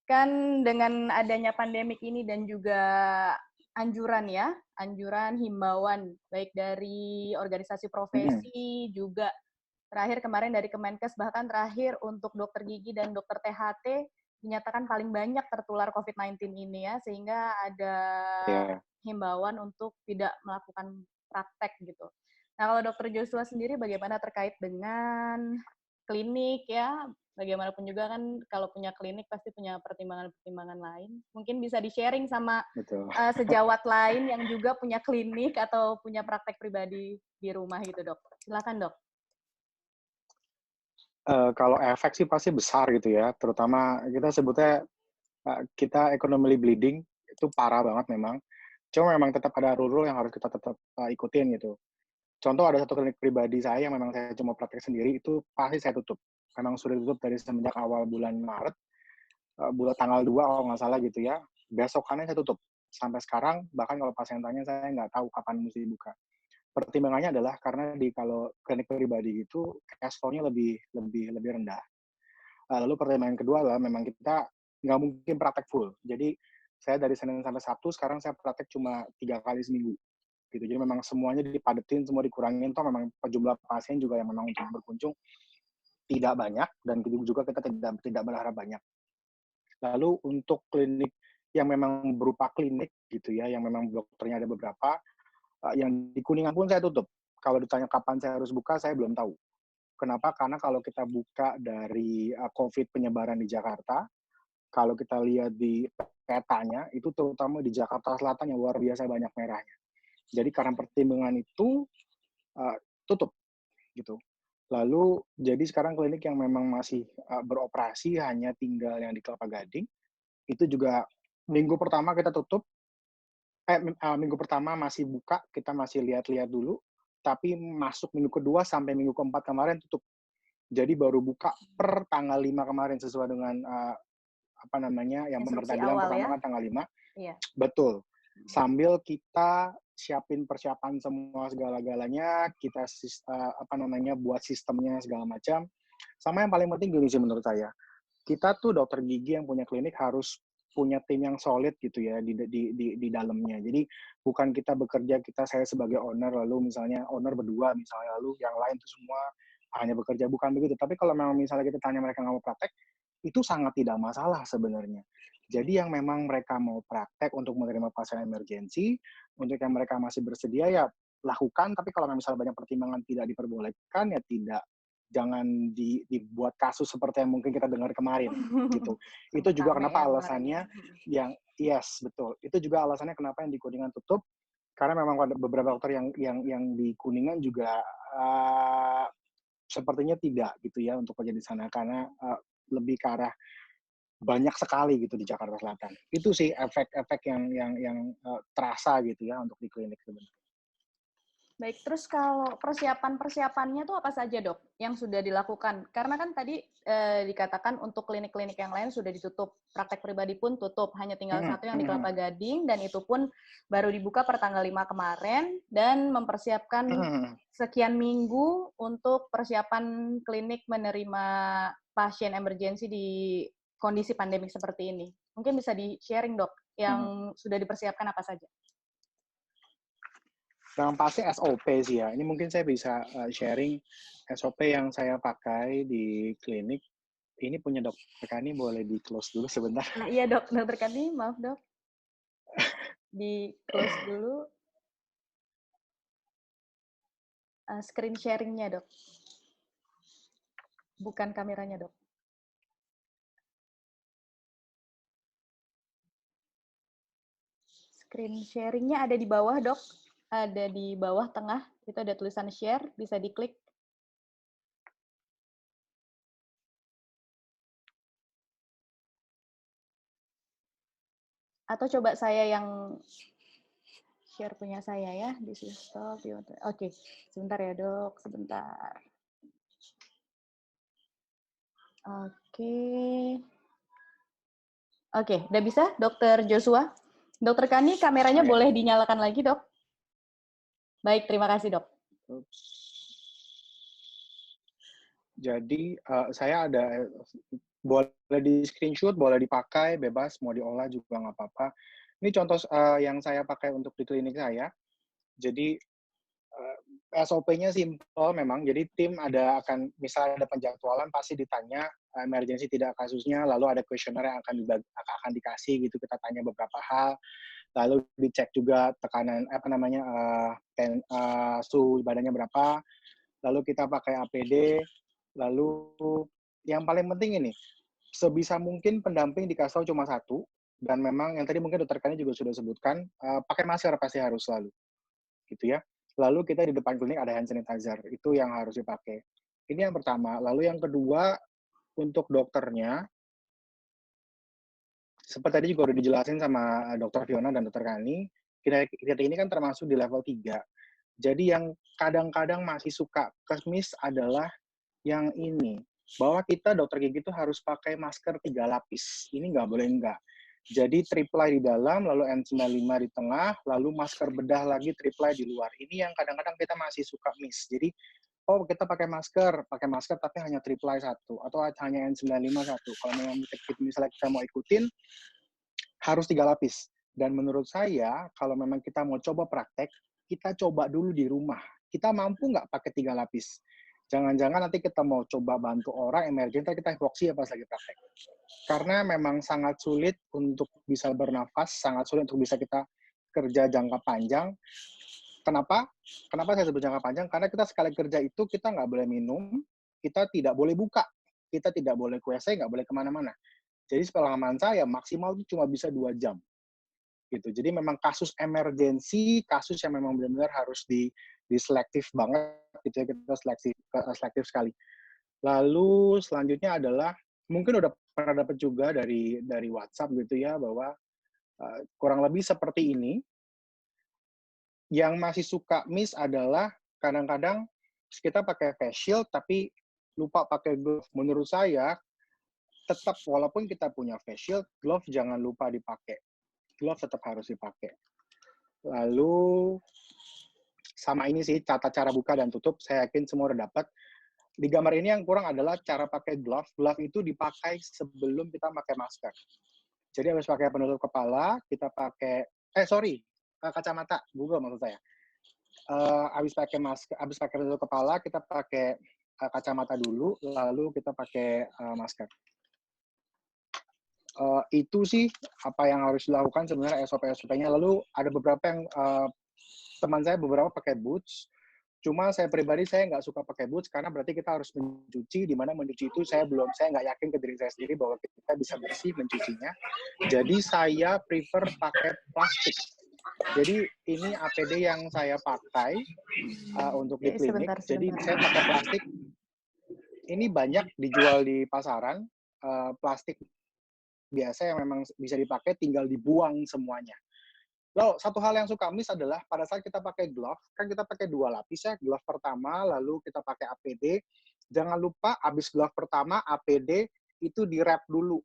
Kan dengan adanya pandemik ini dan juga anjuran ya, anjuran himbauan baik dari organisasi profesi juga terakhir kemarin dari Kemenkes, bahkan terakhir untuk dokter gigi dan dokter THT dinyatakan paling banyak tertular COVID-19 ini ya, sehingga ada himbauan untuk tidak melakukan praktek gitu. Nah, kalau dokter Joshua sendiri bagaimana terkait dengan klinik ya? Bagaimanapun juga kan kalau punya klinik pasti punya pertimbangan-pertimbangan lain. Mungkin bisa di-sharing sama sejawat lain yang juga punya klinik atau punya praktek pribadi di rumah gitu dok. Silakan dok. Kalau efek sih pasti besar gitu ya, terutama kita sebutnya kita economically bleeding, itu parah banget memang. Cuma memang tetap ada rule yang harus kita tetap ikutin gitu. Contoh ada satu klinik pribadi saya yang memang saya cuma praktek sendiri, itu pasti saya tutup. Memang sudah tutup dari semenjak awal bulan Maret, bulan tanggal 2 kalau nggak salah gitu ya, besokannya saya tutup. Sampai sekarang, bahkan kalau pasien tanya saya nggak tahu kapan mesti buka. Pertimbangannya adalah karena kalau klinik pribadi itu cash flow-nya lebih rendah. Lalu pertimbangan kedua adalah memang kita nggak mungkin praktek full. Jadi saya dari Senin sampai Sabtu sekarang saya praktek cuma 3 kali seminggu. Gitu. Jadi memang semuanya dipadetin, semua dikurangin. Toh memang jumlah pasien juga yang memang untuk berkunjung tidak banyak dan juga kita tidak berharap banyak. Lalu untuk klinik yang memang berupa klinik gitu ya, yang memang dokternya ada beberapa, yang di Kuningan pun saya tutup. Kalau ditanya kapan saya harus buka, saya belum tahu. Kenapa? Karena kalau kita buka dari COVID penyebaran di Jakarta, kalau kita lihat di petanya, itu terutama di Jakarta Selatan yang luar biasa banyak merahnya. Jadi karena pertimbangan itu, tutup. Gitu. Lalu, jadi sekarang klinik yang memang masih beroperasi, hanya tinggal yang di Kelapa Gading, itu juga minggu pertama kita tutup, minggu pertama masih buka, kita masih lihat-lihat dulu, tapi masuk minggu kedua sampai minggu keempat kemarin tutup. Jadi baru buka per tanggal 5 kemarin sesuai dengan yang pemerintah bilang pertama ya? Kan tanggal 5. Iya. Betul. Sambil kita siapin persiapan semua segala-galanya, kita buat sistemnya segala macam. Sama yang paling penting gini sih menurut saya. Kita tuh dokter gigi yang punya klinik harus punya tim yang solid gitu ya di dalamnya. Jadi bukan kita bekerja, saya sebagai owner, lalu misalnya owner berdua misalnya, lalu yang lain tuh semua hanya bekerja, bukan begitu. Tapi kalau memang misalnya kita tanya mereka nggak mau praktek, itu sangat tidak masalah sebenarnya. Jadi yang memang mereka mau praktek untuk menerima pasien emergensi, untuk yang mereka masih bersedia ya lakukan, tapi kalau misalnya banyak pertimbangan tidak diperbolehkan ya tidak. Jangan dibuat kasus seperti yang mungkin kita dengar kemarin gitu. Itu juga kenapa alasannya yang betul. Itu juga alasannya kenapa yang di Kuningan tutup. Karena memang ada beberapa dokter yang di Kuningan juga sepertinya tidak gitu ya untuk kerja di sana, karena lebih ke arah banyak sekali gitu di Jakarta Selatan. Itu sih efek-efek yang terasa gitu ya untuk di klinik sebenarnya. Baik, terus kalau persiapan-persiapannya tuh apa saja, Dok, yang sudah dilakukan? Karena kan tadi dikatakan untuk klinik-klinik yang lain sudah ditutup, praktek pribadi pun tutup, hanya tinggal satu yang di Kelapa Gading, dan itu pun baru dibuka per tanggal 5 kemarin, dan mempersiapkan sekian minggu untuk persiapan klinik menerima pasien emergensi di kondisi pandemik seperti ini. Mungkin bisa di-sharing, Dok, yang sudah dipersiapkan apa saja? Yang pasti SOP sih ya. Ini mungkin saya bisa sharing SOP yang saya pakai di klinik. Ini punya Dokter Kani, boleh di close dulu sebentar. Nah, iya Dok, Dokter Kani, maaf Dok. Di close dulu screen sharing-nya Dok. Bukan kameranya Dok. Screen sharing-nya ada di bawah Dok. Ada di bawah tengah, itu ada tulisan share, bisa diklik. Atau coba saya yang share punya saya ya, di stop. Oke, sebentar ya Dok, sebentar. Oke, udah bisa Dokter Joshua? Dokter Kani, kameranya boleh dinyalakan lagi Dok? Baik, terima kasih Dok. Jadi saya ada, boleh di screenshot, boleh dipakai, bebas, mau diolah juga nggak apa-apa. Ini contoh yang saya pakai untuk di klinik saya. Jadi SOP-nya simpel memang. Jadi tim akan misalnya ada penjadwalan pasti ditanya emergensi tidak kasusnya, lalu ada kuesioner yang akan dikasih gitu, kita tanya beberapa hal, lalu dicek juga tekanan suhu badannya berapa, lalu kita pakai APD, lalu yang paling penting ini sebisa mungkin pendamping dikasih tahu cuma satu, dan memang yang tadi mungkin Dokter Kani juga sudah sebutkan, pakai masker pasti harus selalu, gitu ya. Lalu kita di depan klinik ada hand sanitizer, itu yang harus dipakai. Ini yang pertama. Lalu yang kedua, untuk dokternya, seperti tadi juga udah dijelasin sama Dokter Fiona dan Dokter Kani, kita ini kan termasuk di level 3. Jadi yang kadang-kadang masih suka miss adalah yang ini, bahwa kita dokter gigi itu harus pakai masker 3 lapis. Ini nggak boleh enggak. Jadi triplai di dalam, lalu N95 di tengah, lalu masker bedah lagi triplai di luar. Ini yang kadang-kadang kita masih suka miss. Jadi, oh kita pakai masker tapi hanya triplai satu, atau hanya N95 satu. Kalau memang misalnya kita mau ikutin, harus 3 lapis. Dan menurut saya, kalau memang kita mau coba praktek, kita coba dulu di rumah. Kita mampu nggak pakai 3 lapis? Jangan-jangan nanti kita mau coba bantu orang emergensi, kita hipoksi ya pas lagi praktek. Karena memang sangat sulit untuk bisa bernafas, sangat sulit untuk bisa kita kerja jangka panjang. Kenapa? Kenapa saya sebut jangka panjang? Karena kita sekali kerja itu kita nggak boleh minum, kita tidak boleh buka, kita tidak boleh ke WC, nggak boleh kemana-mana. Jadi pengalaman saya maksimal itu cuma bisa 2 jam. Gitu. Jadi memang kasus emergensi, kasus yang memang benar-benar harus di selektif banget, gitu ya, kita selektif sekali. Lalu selanjutnya adalah mungkin udah pernah dapat juga dari WhatsApp gitu ya, bahwa kurang lebih seperti ini. Yang masih suka miss adalah kadang-kadang kita pakai face shield tapi lupa pakai glove. Menurut saya tetap walaupun kita punya face shield, glove jangan lupa dipakai. Glove tetap harus dipakai. Lalu sama ini sih, tata cara buka dan tutup, saya yakin semua udah dapat. Di gambar ini yang kurang adalah cara pakai glove. Glove itu dipakai sebelum kita pakai masker. Jadi habis pakai penutup kepala, kita pakai, kacamata, Google maksud saya. Habis pakai masker, habis pakai penutup kepala, kita pakai kacamata dulu, lalu kita pakai masker. Itu sih apa yang harus dilakukan sebenarnya SOP-nya. Lalu ada beberapa yang teman saya beberapa pakai boots. Cuma saya pribadi saya nggak suka pakai boots karena berarti kita harus mencuci, di mana mencuci itu saya nggak yakin ke diri saya sendiri bahwa kita bisa bersih mencucinya. Jadi saya prefer pakai plastik. Jadi ini APD yang saya pakai untuk di Oke, klinik. sebentar, Jadi sebentar. saya pakai plastik. Ini banyak dijual di pasaran, plastik biasa yang memang bisa dipakai, tinggal dibuang semuanya. Lalu satu hal yang suka miss adalah pada saat kita pakai glove, kan kita pakai 2 lapis ya, glove pertama, lalu kita pakai APD. Jangan lupa habis glove pertama, APD itu di-wrap dulu.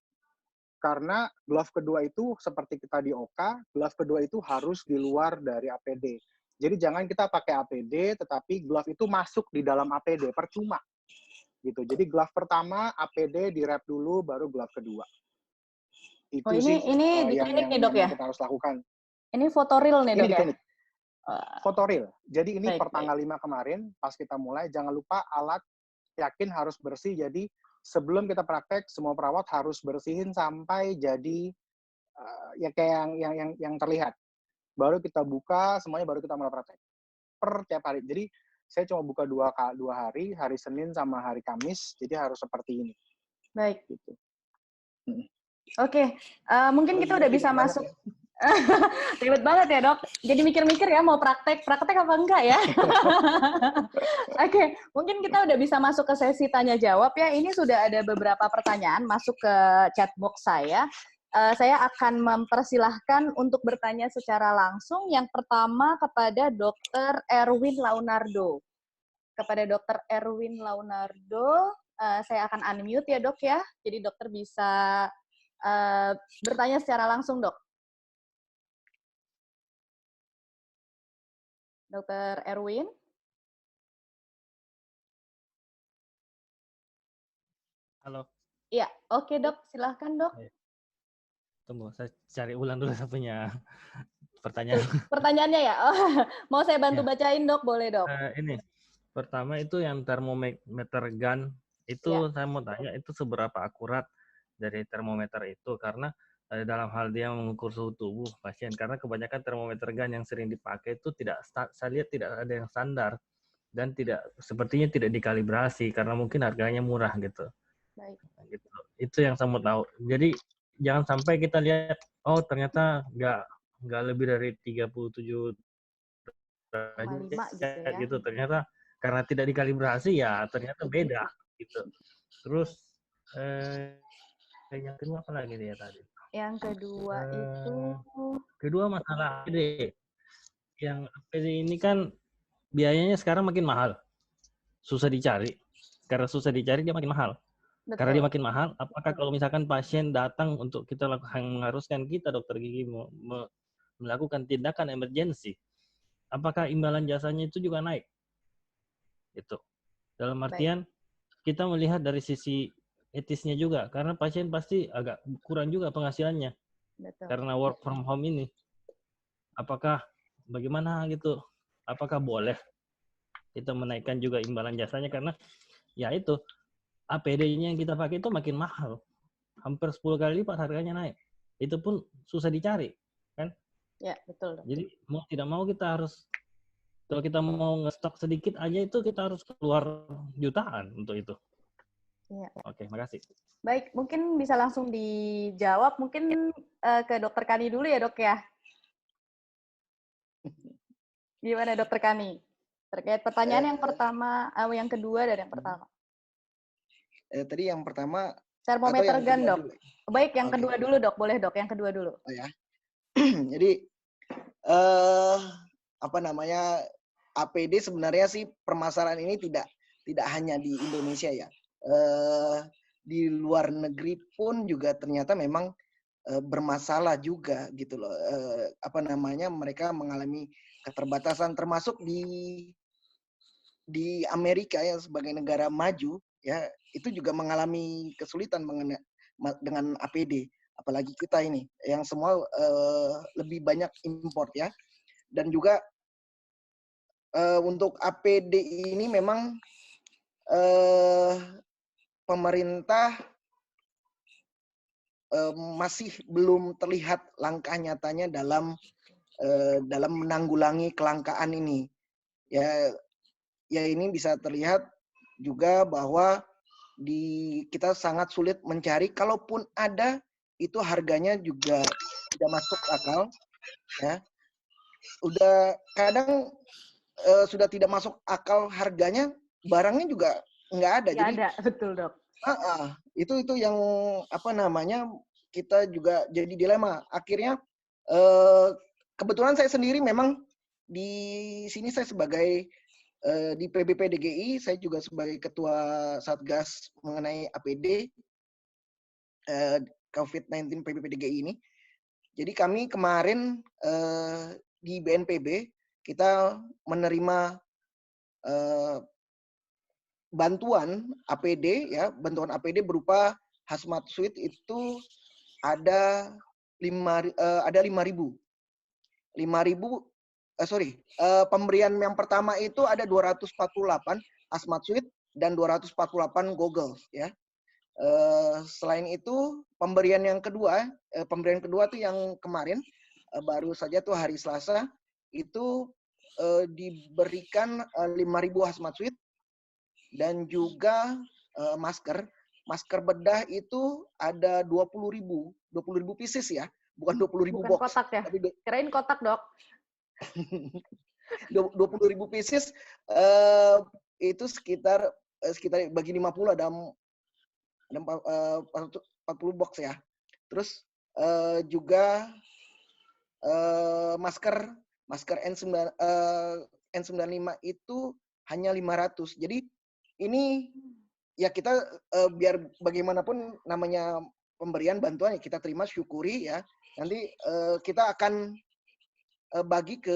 Karena glove kedua itu seperti kita di OK, glove kedua itu harus di luar dari APD. Jadi jangan kita pakai APD, tetapi glove itu masuk di dalam APD, percuma. Gitu. Jadi glove pertama, APD di-wrap dulu, baru glove kedua. Oh, Itu sih ini di yang klinik nih, Dok, memang ya? kita harus lakukan. Ini foto real nih, Ini Dok, di ya? klinik. Foto real. Jadi ini Baik, per tanggal 5 kemarin, pas kita mulai, jangan lupa alat yakin harus bersih. Jadi sebelum kita praktek, semua perawat harus bersihin sampai jadi ya kayak yang terlihat. Baru kita buka, semuanya baru kita mulai praktek. Per tiap hari. Jadi saya cuma buka 2 hari, hari Senin sama hari Kamis, jadi harus seperti ini. baik. Gitu. Oke, mungkin kita udah bisa Banget masuk. ya. Ribet banget ya, Dok. Jadi mikir-mikir ya mau praktek apa enggak ya. Oke, mungkin kita udah bisa masuk ke sesi tanya jawab ya. Ini sudah ada beberapa pertanyaan masuk ke chat box saya. Saya akan mempersilahkan untuk bertanya secara langsung. Yang pertama kepada Dr. Erwin Launardo. Kepada Dr. Erwin Launardo, saya akan unmute ya, Dok ya. Jadi dokter bisa bertanya secara langsung, Dok. Dr. Erwin? Halo. Iya, oke, Dok. Silahkan, Dok. Tunggu, saya cari ulang dulu saya punya pertanyaan. Pertanyaannya ya? Oh, mau saya bantu Ya. bacain, Dok? Boleh, Dok. Ini, pertama itu yang termometer gun, itu saya mau tanya, itu seberapa akurat dari termometer itu? Karena dalam hal dia mengukur suhu tubuh pasien, karena kebanyakan termometer gun yang sering dipakai itu saya lihat tidak ada yang standar, dan sepertinya tidak dikalibrasi, karena mungkin harganya murah gitu. Baik. Gitu. Itu yang saya mau tahu. Jadi jangan sampai kita lihat, oh ternyata nggak lebih dari 37 derajat gitu. Ternyata karena tidak dikalibrasi ya ternyata beda gitu. Terus yang kedua apa lagi dia tadi? Yang kedua itu kedua masalah APD. Yang APD ini kan biayanya sekarang makin mahal. Susah dicari. Karena susah dicari dia makin mahal. betul. Karena dia makin mahal, apakah kalau misalkan pasien datang untuk kita lakukan, mengharuskan kita dokter gigi melakukan tindakan emergensi, apakah imbalan jasanya itu juga naik? Itu. Dalam artian kita melihat dari sisi etisnya juga, karena pasien pasti agak kurang juga penghasilannya. Betul. Karena work from home ini. Apakah bagaimana gitu? Apakah boleh kita menaikkan juga imbalan jasanya, karena ya itu APD-nya yang kita pakai itu makin mahal. Hampir 10 kali lipat harganya naik. Itu pun susah dicari, kan? Ya, betul. Jadi mau tidak mau kita harus, kalau kita mau ngestok sedikit aja itu kita harus keluar jutaan untuk itu. Ya. Oke, makasih. Baik, mungkin bisa langsung dijawab. Mungkin ke Dokter Kani dulu ya, Dok ya. Gimana Dokter Kani? Terkait pertanyaan yang pertama, yang kedua dan yang pertama. Tadi yang pertama termometer gun, Dok. Dulu? Baik, yang kedua dulu, Dok. Boleh, Dok. Yang kedua dulu. Oh ya. Jadi apa namanya, APD sebenarnya sih permasalahan ini tidak hanya di Indonesia ya. Di luar negeri pun juga ternyata memang bermasalah juga gitu loh. Apa namanya, mereka mengalami keterbatasan, termasuk di Amerika ya, sebagai negara maju ya, itu juga mengalami kesulitan dengan APD. Apalagi kita ini yang semua lebih banyak import ya. Dan juga untuk APD ini memang pemerintah masih belum terlihat langkah nyatanya dalam menanggulangi kelangkaan ini. Ya ini bisa terlihat juga bahwa kita sangat sulit mencari, kalaupun ada itu harganya juga tidak masuk akal ya. udah kadang sudah tidak masuk akal harganya, barangnya juga nggak ada. Nggak Jadi ada, betul dok. itu yang apa namanya kita juga jadi dilema. Akhirnya eh, kebetulan saya sendiri memang di sini saya sebagai di PBPDGI saya juga sebagai ketua Satgas mengenai APD COVID-19 PBPDGI ini. Jadi kami kemarin di BNPB kita menerima bantuan APD ya, bantuan APD berupa hazmat suit itu ada 5.000. Pemberian yang pertama itu ada 248 hazmat suit dan 248 goggles ya. Selain itu pemberian kedua tuh yang kemarin baru saja tuh hari Selasa itu diberikan 5.000 hazmat suit dan juga masker bedah itu ada 20.000 pieces ya, bukan 20.000 Bukan box. kotak ya? Tapi Kirain kotak dok. 20.000 pieces itu sekitar bagi 50 ada 40 box ya. Terus juga masker N95 itu hanya 500. Jadi ini ya kita biar bagaimanapun namanya pemberian bantuan ya kita terima, syukuri ya. Nanti kita akan bagi ke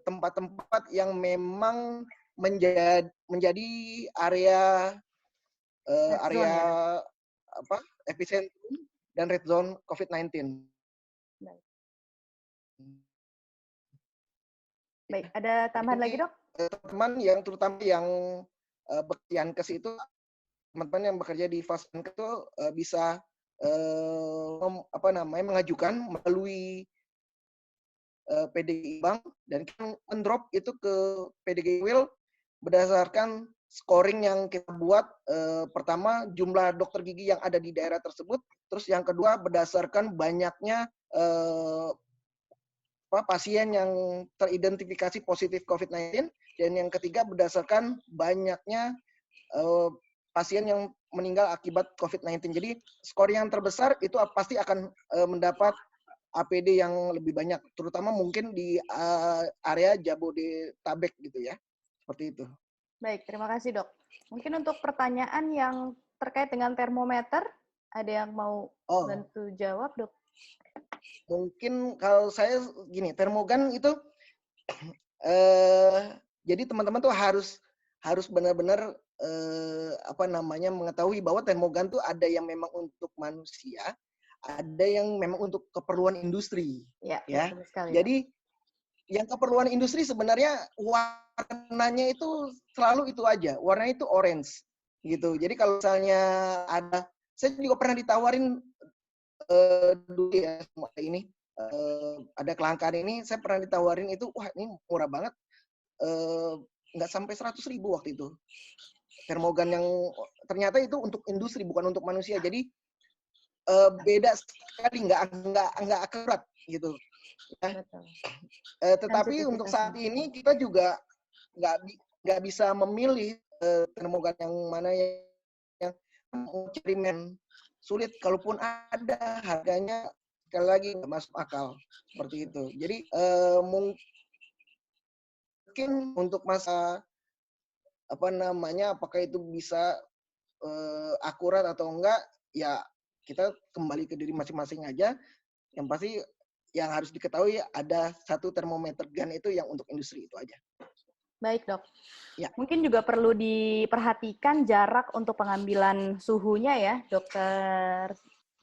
tempat-tempat yang memang menjadi area Zone ya, apa epicentrum dan red zone COVID-19. Baik. Baik, ada tambahan lagi dok? Teman yang terutama yang Yankes itu teman-teman yang bekerja di Vaskes itu bisa mengajukan melalui PDGI Bank dan kita mendrop itu ke PDGI Will berdasarkan scoring yang kita buat. Pertama jumlah dokter gigi yang ada di daerah tersebut, terus yang kedua berdasarkan banyaknya pasien yang teridentifikasi positif COVID-19, dan yang ketiga berdasarkan banyaknya pasien yang meninggal akibat COVID-19. Jadi skor yang terbesar itu pasti akan mendapat APD yang lebih banyak, terutama mungkin di area Jabodetabek gitu ya, seperti itu. Baik, terima kasih dok. Mungkin untuk pertanyaan yang terkait dengan termometer, ada yang mau bantu jawab dok? Mungkin kalau saya gini, termogan itu jadi teman-teman tuh harus benar-benar mengetahui bahwa termogan tuh ada yang memang untuk manusia, ada yang memang untuk keperluan industri. Ya. Ya. Sekali, jadi yang keperluan industri sebenarnya warnanya itu selalu itu aja, warnanya itu orange gitu. Jadi kalau misalnya saya juga pernah ditawarin dulu ya ini ada kelangkaan ini, saya pernah ditawarin itu, wah ini murah banget, nggak sampai 100.000 waktu itu. Termogan yang ternyata itu untuk industri bukan untuk manusia, jadi beda sekali, nggak akurat gitu. Ya. Tetapi untuk saat ini kita juga nggak bisa memilih termogan yang mana yang cari sulit, kalaupun ada harganya sekali lagi nggak masuk akal seperti itu. Jadi mungkin untuk masa apakah itu bisa akurat atau enggak, ya kita kembali ke diri masing-masing aja. Yang pasti yang harus diketahui ada satu termometer gun itu yang untuk industri itu aja. Baik dok. Ya. Mungkin juga perlu diperhatikan jarak untuk pengambilan suhunya ya, dokter.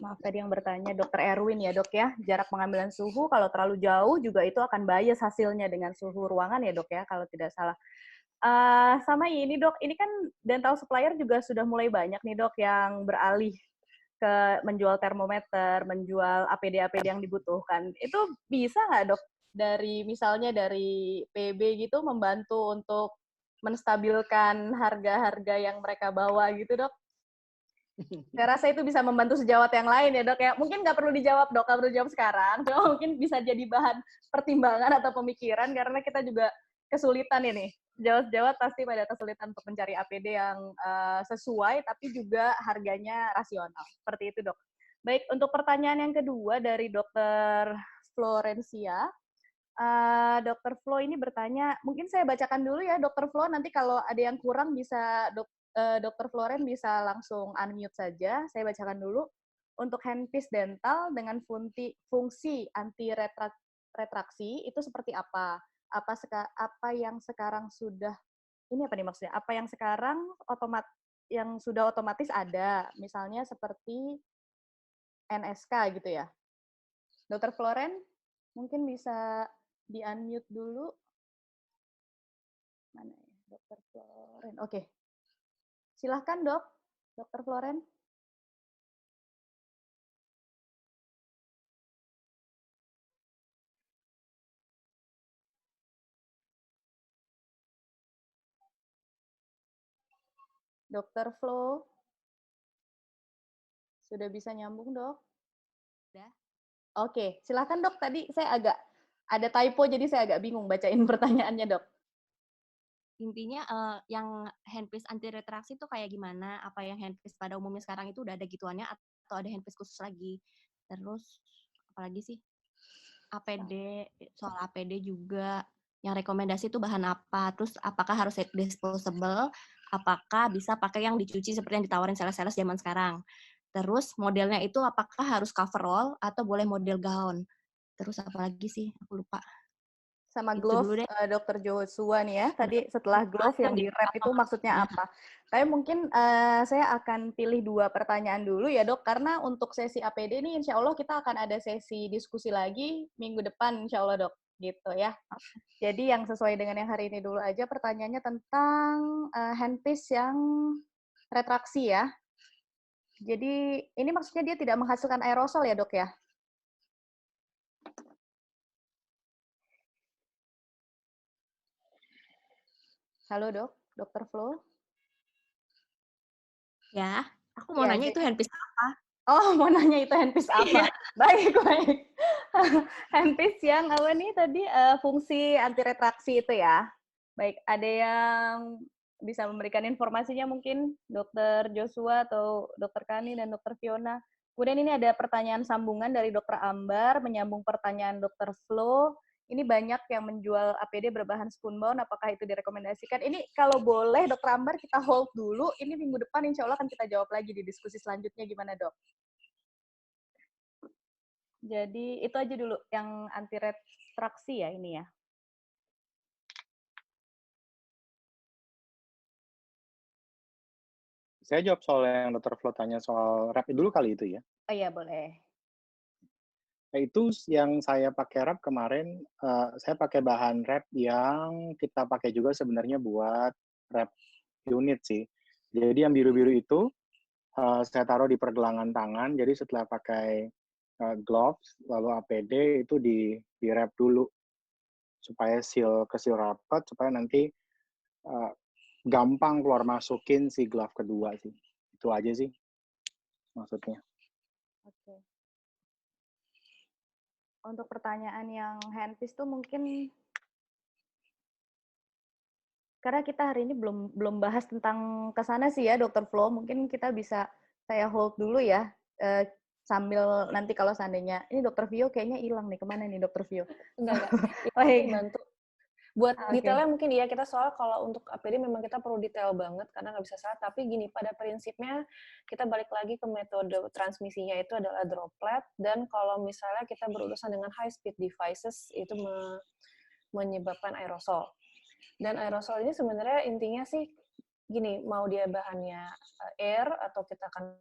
Maaf tadi yang bertanya, dokter Erwin ya dok ya. Jarak pengambilan suhu kalau terlalu jauh juga itu akan bias hasilnya dengan suhu ruangan ya dok ya, kalau tidak salah. Sama ini dok, ini kan dental supplier juga sudah mulai banyak nih dok yang beralih ke menjual termometer, menjual APD-APD yang dibutuhkan. Itu bisa nggak dok? Misalnya dari PB gitu membantu untuk menstabilkan harga-harga yang mereka bawa gitu dok? Saya rasa itu bisa membantu sejawat yang lain ya dok ya. Mungkin nggak perlu dijawab dok, nggak perlu dijawab sekarang. Cuma mungkin bisa jadi bahan pertimbangan atau pemikiran karena kita juga kesulitan ini. Sejawat-sejawat pasti pada kesulitan untuk mencari APD yang sesuai tapi juga harganya rasional. Seperti itu dok. Baik, untuk pertanyaan yang kedua dari dokter Florencia. Dokter Flo ini bertanya, mungkin saya bacakan dulu ya Dokter Flo, nanti kalau ada yang kurang bisa Dokter Floren bisa langsung unmute saja. Saya bacakan dulu. Untuk handpiece dental dengan fungsi anti retraksi itu seperti apa? Apa yang sekarang sudah ini apa nih maksudnya? Apa yang sekarang yang sudah otomatis ada, misalnya seperti NSK gitu ya. Dokter Floren mungkin bisa di-unmute dulu. Mana ya, Dokter Floren. Oke. Silahkan, Dok. Dokter Floren. Dokter Flo. Sudah bisa nyambung, Dok? Sudah. Oke, silahkan, Dok. Tadi saya agak ada typo, jadi saya agak bingung bacain pertanyaannya, Dok. Intinya yang handpiece anti retraksi itu kayak gimana? Apa yang handpiece pada umumnya sekarang itu udah ada gituannya atau ada handpiece khusus lagi? Terus apalagi sih? APD, soal APD juga yang rekomendasi itu bahan apa? Terus apakah harus disposable? Apakah bisa pakai yang dicuci seperti yang ditawarin sales-sales zaman sekarang? Terus modelnya itu apakah harus coverall atau boleh model gaun? Terus apalagi sih? Aku lupa. Sama Itu glove dulu deh. Dokter Joshua nih ya. Tadi setelah glove yang di wrap itu maksudnya apa? Tapi mungkin saya akan pilih 2 pertanyaan dulu ya dok, karena untuk sesi APD ini insya Allah kita akan ada sesi diskusi lagi minggu depan insya Allah dok, gitu ya. Jadi yang sesuai dengan yang hari ini dulu aja pertanyaannya tentang handpiece yang retraksi ya. Jadi ini maksudnya dia tidak menghasilkan aerosol ya dok ya? Halo dok, Dokter Flo. Ya, aku mau Ya, nanya itu handpiece apa? oh, mau nanya itu handpiece apa? Baik, baik. Handpiece yang apa nih tadi fungsi anti retraksi itu ya. Baik, ada yang bisa memberikan informasinya mungkin Dokter Joshua atau Dokter Kani dan Dokter Fiona. Kemudian ini ada pertanyaan sambungan dari Dokter Ambar menyambung pertanyaan Dokter Flo. Ini banyak yang menjual APD berbahan spunbond, apakah itu direkomendasikan? Ini kalau boleh Dokter Ambar kita hold dulu, ini minggu depan insya Allah akan kita jawab lagi di diskusi selanjutnya gimana dok? Jadi itu aja dulu yang anti retraksi ya ini ya. Saya jawab soal yang Dr. Flo tanya soal wrap dulu kali itu ya. Oh iya boleh. Nah, itu yang saya pakai wrap kemarin, saya pakai bahan wrap yang kita pakai juga sebenarnya buat wrap unit sih. Jadi yang biru-biru itu saya taruh di pergelangan tangan, jadi setelah pakai gloves, lalu APD itu di wrap dulu supaya kesil rapat, supaya nanti gampang keluar masukin si glove kedua sih. Itu aja sih maksudnya. Oke. Untuk pertanyaan yang handpiece tuh mungkin karena kita hari ini belum bahas tentang kesana sih ya Dokter Flo, mungkin kita bisa saya hold dulu ya sambil nanti kalau seandainya ini Dokter Vio kayaknya hilang nih, kemana nih Dokter Vio? Enggak. Baik. Bantu. Buat Oke. detailnya mungkin ya, kita soal kalau untuk APD memang kita perlu detail banget karena nggak bisa salah, tapi gini, pada prinsipnya kita balik lagi ke metode transmisinya itu adalah droplet, dan kalau misalnya kita berurusan dengan high speed devices itu menyebabkan aerosol. Dan aerosol ini sebenarnya intinya sih gini, mau dia bahannya air atau kita akan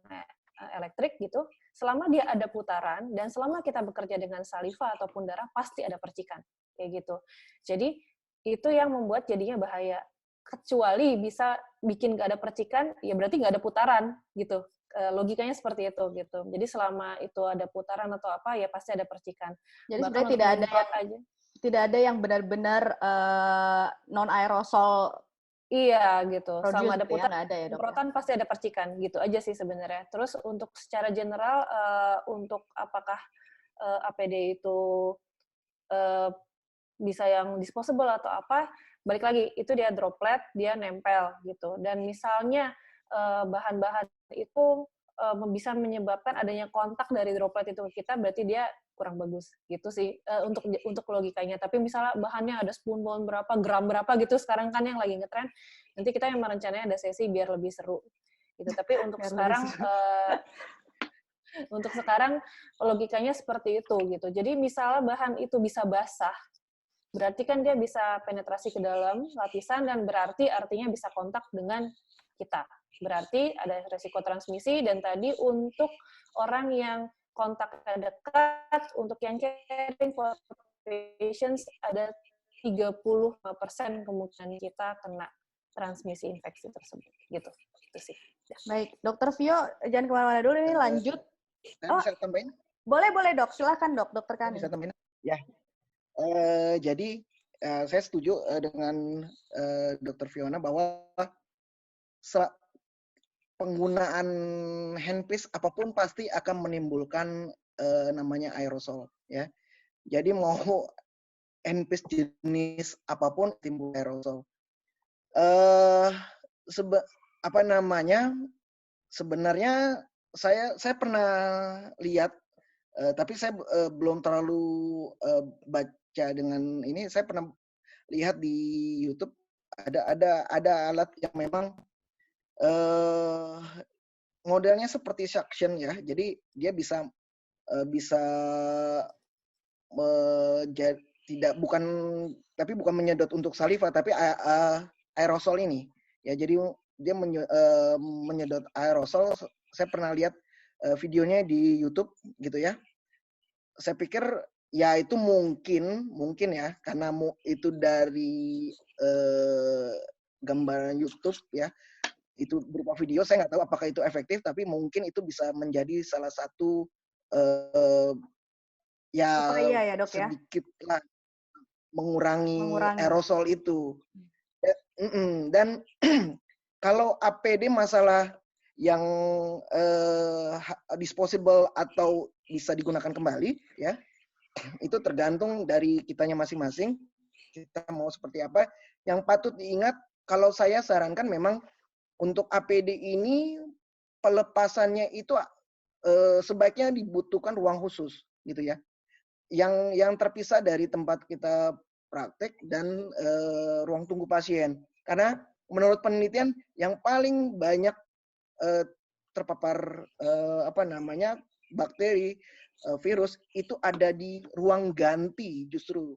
elektrik gitu, selama dia ada putaran dan selama kita bekerja dengan saliva ataupun darah pasti ada percikan kayak gitu. Jadi itu yang membuat jadinya bahaya. Kecuali bisa bikin nggak ada percikan, ya berarti nggak ada putaran gitu. Logikanya seperti itu gitu. Jadi selama itu ada putaran atau apa, ya pasti ada percikan. Jadi Bahkan sebenarnya tidak ada yang benar-benar non aerosol Iya gitu, Produce selama ada gitu ya, putaran nggak ada ya, Dok, ya? penyemprotan pasti ada percikan, gitu aja sih sebenarnya. Terus untuk secara general, untuk apakah, APD itu, eee, bisa yang disposable atau apa, balik lagi, itu dia droplet, dia nempel gitu. Dan misalnya, bahan-bahan itu, bisa menyebabkan adanya kontak dari droplet itu ke kita, berarti dia kurang bagus, gitu sih, untuk logikanya. Tapi misalnya bahannya ada spoon berapa, gram berapa gitu, sekarang kan yang lagi ngetren, nanti kita yang rencananya ada sesi biar lebih seru, gitu. Tapi Biar lebih seru. untuk sekarang logikanya seperti itu, gitu. Jadi misalnya bahan itu bisa basah, berarti kan dia bisa penetrasi ke dalam lapisan dan berarti artinya bisa kontak dengan kita. Berarti ada risiko transmisi dan tadi untuk orang yang kontaknya dekat, untuk yang caring for patients ada 35% kemungkinan kita kena transmisi infeksi tersebut. Gitu. Itu sih. Ya. Baik, Dokter Vio, jangan kemana-mana dulu ini lanjut. Saya bisa tambahin? Boleh, Dok. Silakan, Dok. Dokter Saya Kani. bisa tambahin? Ya. Jadi saya setuju dengan Dr. Fiona bahwa penggunaan handpiece apapun pasti akan menimbulkan namanya aerosol, ya. Jadi mau handpiece jenis apapun timbul aerosol. Apa namanya? Sebenarnya saya pernah lihat, tapi saya belum terlalu baca dengan ini. Saya pernah lihat di YouTube ada alat yang memang modelnya seperti suction ya. Jadi dia bisa bukan menyedot untuk saliva tapi aerosol ini. Ya, jadi dia menyedot aerosol. Saya pernah lihat videonya di YouTube gitu ya. Saya pikir ya itu mungkin ya karena itu dari gambaran YouTube ya. Itu berupa video, saya nggak tahu apakah itu efektif, tapi mungkin itu bisa menjadi salah satu Upaya ya, Dok, ya? sedikitlah mengurangi aerosol itu. Dan kalau APD masalah yang disposable atau bisa digunakan kembali, ya itu tergantung dari kitanya masing-masing. Kita mau seperti apa. Yang patut diingat, kalau saya sarankan memang untuk APD ini pelepasannya itu sebaiknya dibutuhkan ruang khusus, gitu ya. Yang terpisah dari tempat kita praktek dan ruang tunggu pasien. Karena menurut penelitian yang paling banyak terpapar bakteri, virus itu ada di ruang ganti justru.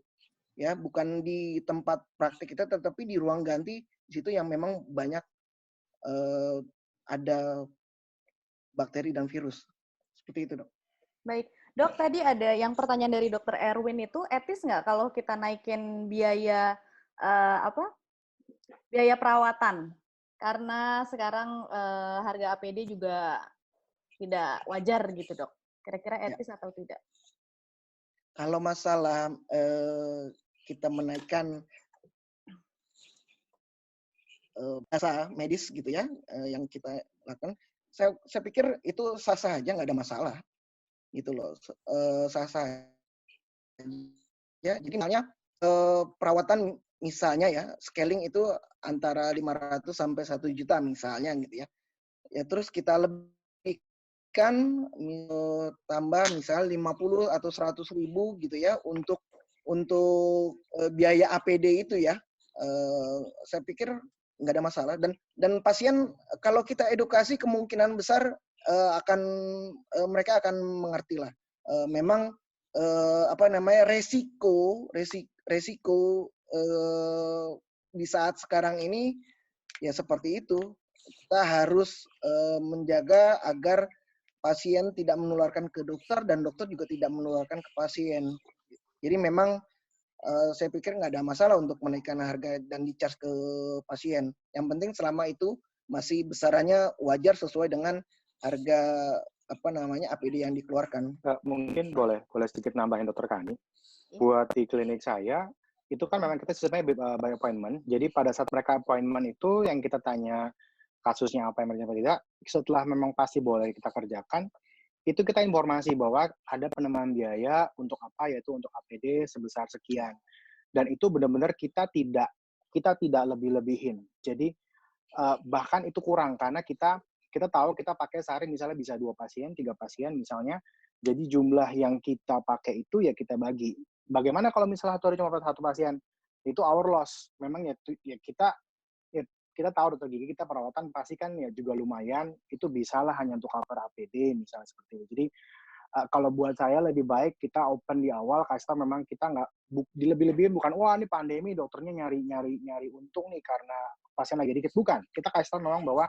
Ya, bukan di tempat praktek kita, tetapi di ruang ganti di situ yang memang banyak ada bakteri dan virus. Seperti itu, Dok. Baik. Dok, tadi ada yang pertanyaan dari Dokter Erwin itu, etis nggak kalau kita naikin biaya biaya perawatan? Karena sekarang harga APD juga tidak wajar gitu, Dok. Kira-kira etis atau tidak? Kalau masalah kita menaikkan jasa medis gitu ya, yang kita lakukan, saya pikir itu sah-sah aja, nggak ada masalah, gitu loh, sah-sah. Ya, jadi misalnya perawatan misalnya ya, scaling itu antara 500 sampai 1 juta misalnya gitu ya. Ya terus kita lebihkan tambah misalnya 50 atau 100 ribu gitu ya untuk biaya APD itu ya. Saya pikir nggak ada masalah dan pasien kalau kita edukasi kemungkinan besar mereka akan mengerti lah. Memang resiko di saat sekarang ini ya seperti itu. Kita harus menjaga agar pasien tidak menularkan ke dokter dan dokter juga tidak menularkan ke pasien. Jadi memang saya pikir nggak ada masalah untuk menaikkan harga dan di-charge ke pasien. Yang penting selama itu masih besarannya wajar sesuai dengan harga APD yang dikeluarkan. Mungkin boleh sedikit nambahin Dokter Kani. Buat di klinik saya, itu kan memang kita sistemnya by appointment. Jadi pada saat mereka appointment itu yang kita tanya kasusnya apa, emergency apa tidak, setelah memang pasti boleh kita kerjakan, itu kita informasi bahwa ada penambahan biaya untuk apa, yaitu untuk APD sebesar sekian. Dan itu benar-benar kita tidak lebih-lebihin. Jadi bahkan itu kurang karena kita tahu kita pakai sehari misalnya bisa 2 pasien, 3 pasien misalnya. Jadi jumlah yang kita pakai itu ya kita bagi. Bagaimana kalau misalnya satu hari cuma 1 pasien? Itu our loss. Memang ya kita tahu dokter gigi kita perawatan pasti kan ya juga lumayan, itu bisalah hanya untuk cover APD misalnya seperti itu. Jadi kalau buat saya lebih baik kita open di awal, kasih tahu memang kita nggak dilebih-lebihin, bukan wah ini pandemi dokternya nyari untung nih karena pasien lagi dikit, bukan. Kita kasih tahu memang bahwa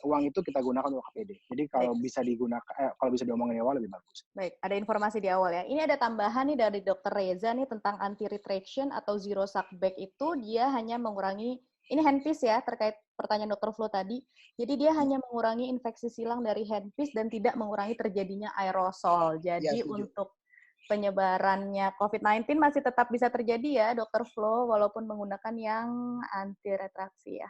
uang itu kita gunakan untuk APD. Jadi kalau bisa digunakan, kalau bisa diomongin di awal lebih bagus. Baik, ada informasi di awal ya. Ini ada tambahan nih dari Dr. Reza nih tentang anti-retraction atau zero suckback itu dia hanya mengurangi, ini handpiece ya terkait pertanyaan Dr. Flo tadi. Jadi dia hanya mengurangi infeksi silang dari handpiece dan tidak mengurangi terjadinya aerosol. Jadi untuk penyebarannya COVID-19 masih tetap bisa terjadi ya Dr. Flo walaupun menggunakan yang anti-retraksi ya.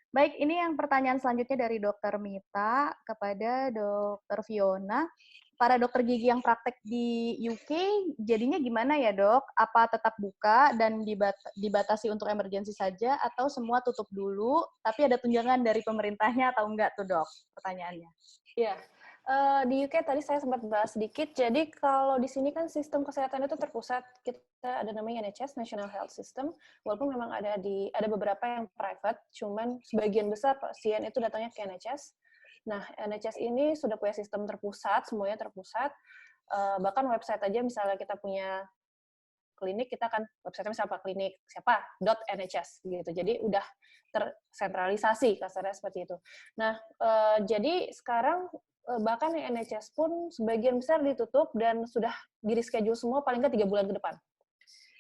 Baik, ini yang pertanyaan selanjutnya dari Dr. Mita kepada Dr. Fiona. Para dokter gigi yang praktek di UK, jadinya gimana ya dok? Apa tetap buka dan dibatasi untuk emergensi saja, atau semua tutup dulu, tapi ada tunjangan dari pemerintahnya atau enggak tuh dok? Pertanyaannya. Iya. Di UK tadi saya sempat bahas sedikit, jadi kalau di sini kan sistem kesehatan itu terpusat, kita ada namanya NHS, National Health System, walaupun memang ada beberapa yang private, cuman sebagian besar pasien itu datangnya ke NHS. Nah, NHS ini sudah punya sistem terpusat, semuanya terpusat, bahkan website aja misalnya kita punya klinik, kita kan website-nya siapa klinik, siapa, .nhs gitu, jadi udah tersentralisasi kasarnya seperti itu. Nah, jadi sekarang bahkan yang NHS pun sebagian besar ditutup dan sudah di-reschedule semua paling nggak 3 bulan ke depan.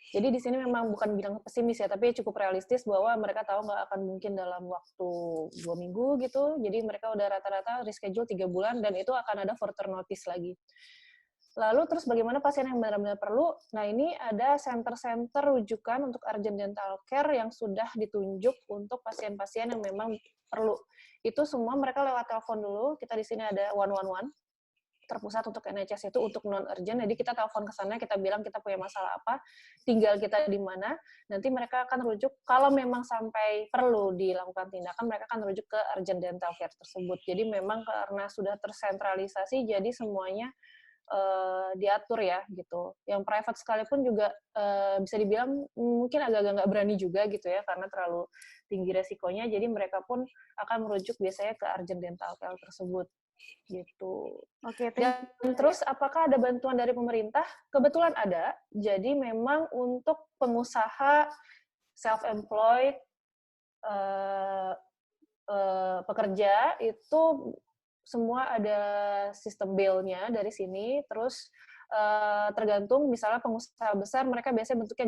Jadi di sini memang bukan bilang pesimis ya, tapi cukup realistis bahwa mereka tahu nggak akan mungkin dalam waktu 2 minggu gitu, jadi mereka udah rata-rata reschedule 3 bulan dan itu akan ada further notice lagi. Lalu terus bagaimana pasien yang benar-benar perlu? Nah ini ada center-center rujukan untuk urgent dental care yang sudah ditunjuk untuk pasien-pasien yang memang perlu. Itu semua mereka lewat telepon dulu. Kita di sini ada 111 terpusat untuk NHS itu untuk non-urgent. Jadi kita telepon ke sana, kita bilang kita punya masalah apa, tinggal kita di mana. Nanti mereka akan rujuk kalau memang sampai perlu dilakukan tindakan, mereka akan rujuk ke urgent dental care tersebut. Jadi memang karena sudah tersentralisasi, jadi semuanya diatur ya gitu. Yang private sekalipun juga bisa dibilang mungkin agak-agak nggak berani juga gitu ya karena terlalu tinggi resikonya. Jadi mereka pun akan merujuk biasanya ke urgent dental care tersebut gitu. Oke, dan terus apakah ada bantuan dari pemerintah? Kebetulan ada. Jadi memang untuk pengusaha self-employed pekerja itu semua ada sistem bill-nya dari sini, terus tergantung misalnya pengusaha besar mereka biasanya bentuknya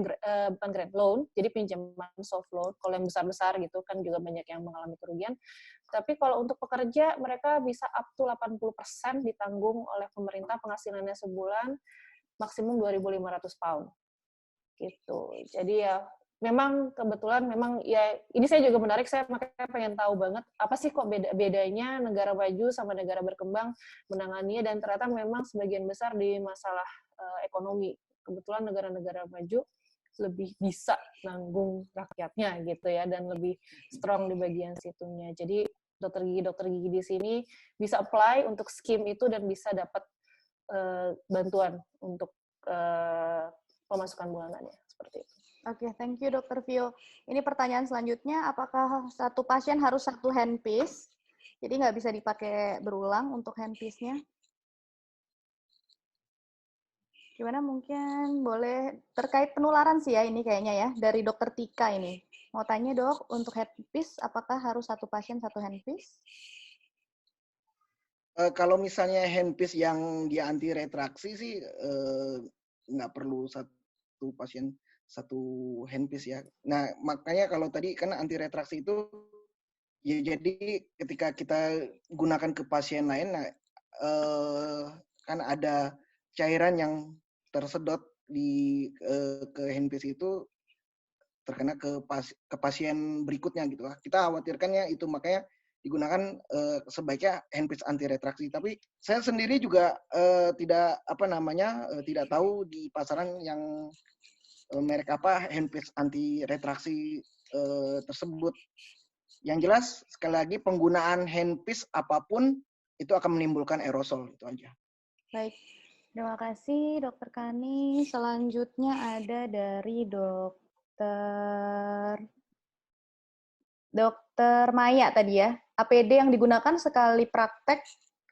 bukan grant loan, jadi pinjaman soft loan. Kalau yang besar-besar gitu kan juga banyak yang mengalami kerugian. Tapi kalau untuk pekerja mereka bisa up to 80% ditanggung oleh pemerintah penghasilannya sebulan maksimum 2.500 pound. Gitu. Jadi ya memang kebetulan memang ya ini saya juga menarik, saya makanya pengen tahu banget apa sih kok bedanya negara maju sama negara berkembang menanganinya, dan ternyata memang sebagian besar di masalah ekonomi kebetulan negara-negara maju lebih bisa nanggung rakyatnya gitu ya, dan lebih strong di bagian situnya. Jadi dokter gigi di sini bisa apply untuk skim itu dan bisa dapat bantuan untuk pemasukan bulanannya seperti itu. Oke, thank you Dr. Vio. Ini pertanyaan selanjutnya, apakah satu pasien harus satu handpiece? Jadi nggak bisa dipakai berulang untuk handpiece-nya? Gimana mungkin boleh terkait penularan sih ya ini kayaknya ya, dari Dr. Tika ini. Mau tanya dok, untuk handpiece apakah harus satu pasien satu handpiece? Kalau misalnya handpiece yang dia anti retraksi sih nggak perlu satu pasien satu handpiece ya. Nah, makanya kalau tadi kan anti retraksi itu ya jadi ketika kita gunakan ke pasien lain, nah, kan ada cairan yang tersedot di ke handpiece itu terkena ke pasien berikutnya gitu. Kita khawatirkannya itu, makanya digunakan sebaiknya handpiece anti retraksi. Tapi saya sendiri juga tidak tidak tahu di pasaran yang merek apa handpiece anti retraksi tersebut. Yang jelas sekali lagi penggunaan handpiece apapun itu akan menimbulkan aerosol, itu aja. Baik, terima kasih Dokter Kani. Selanjutnya ada dari Dokter Maya tadi ya. APD yang digunakan sekali praktek,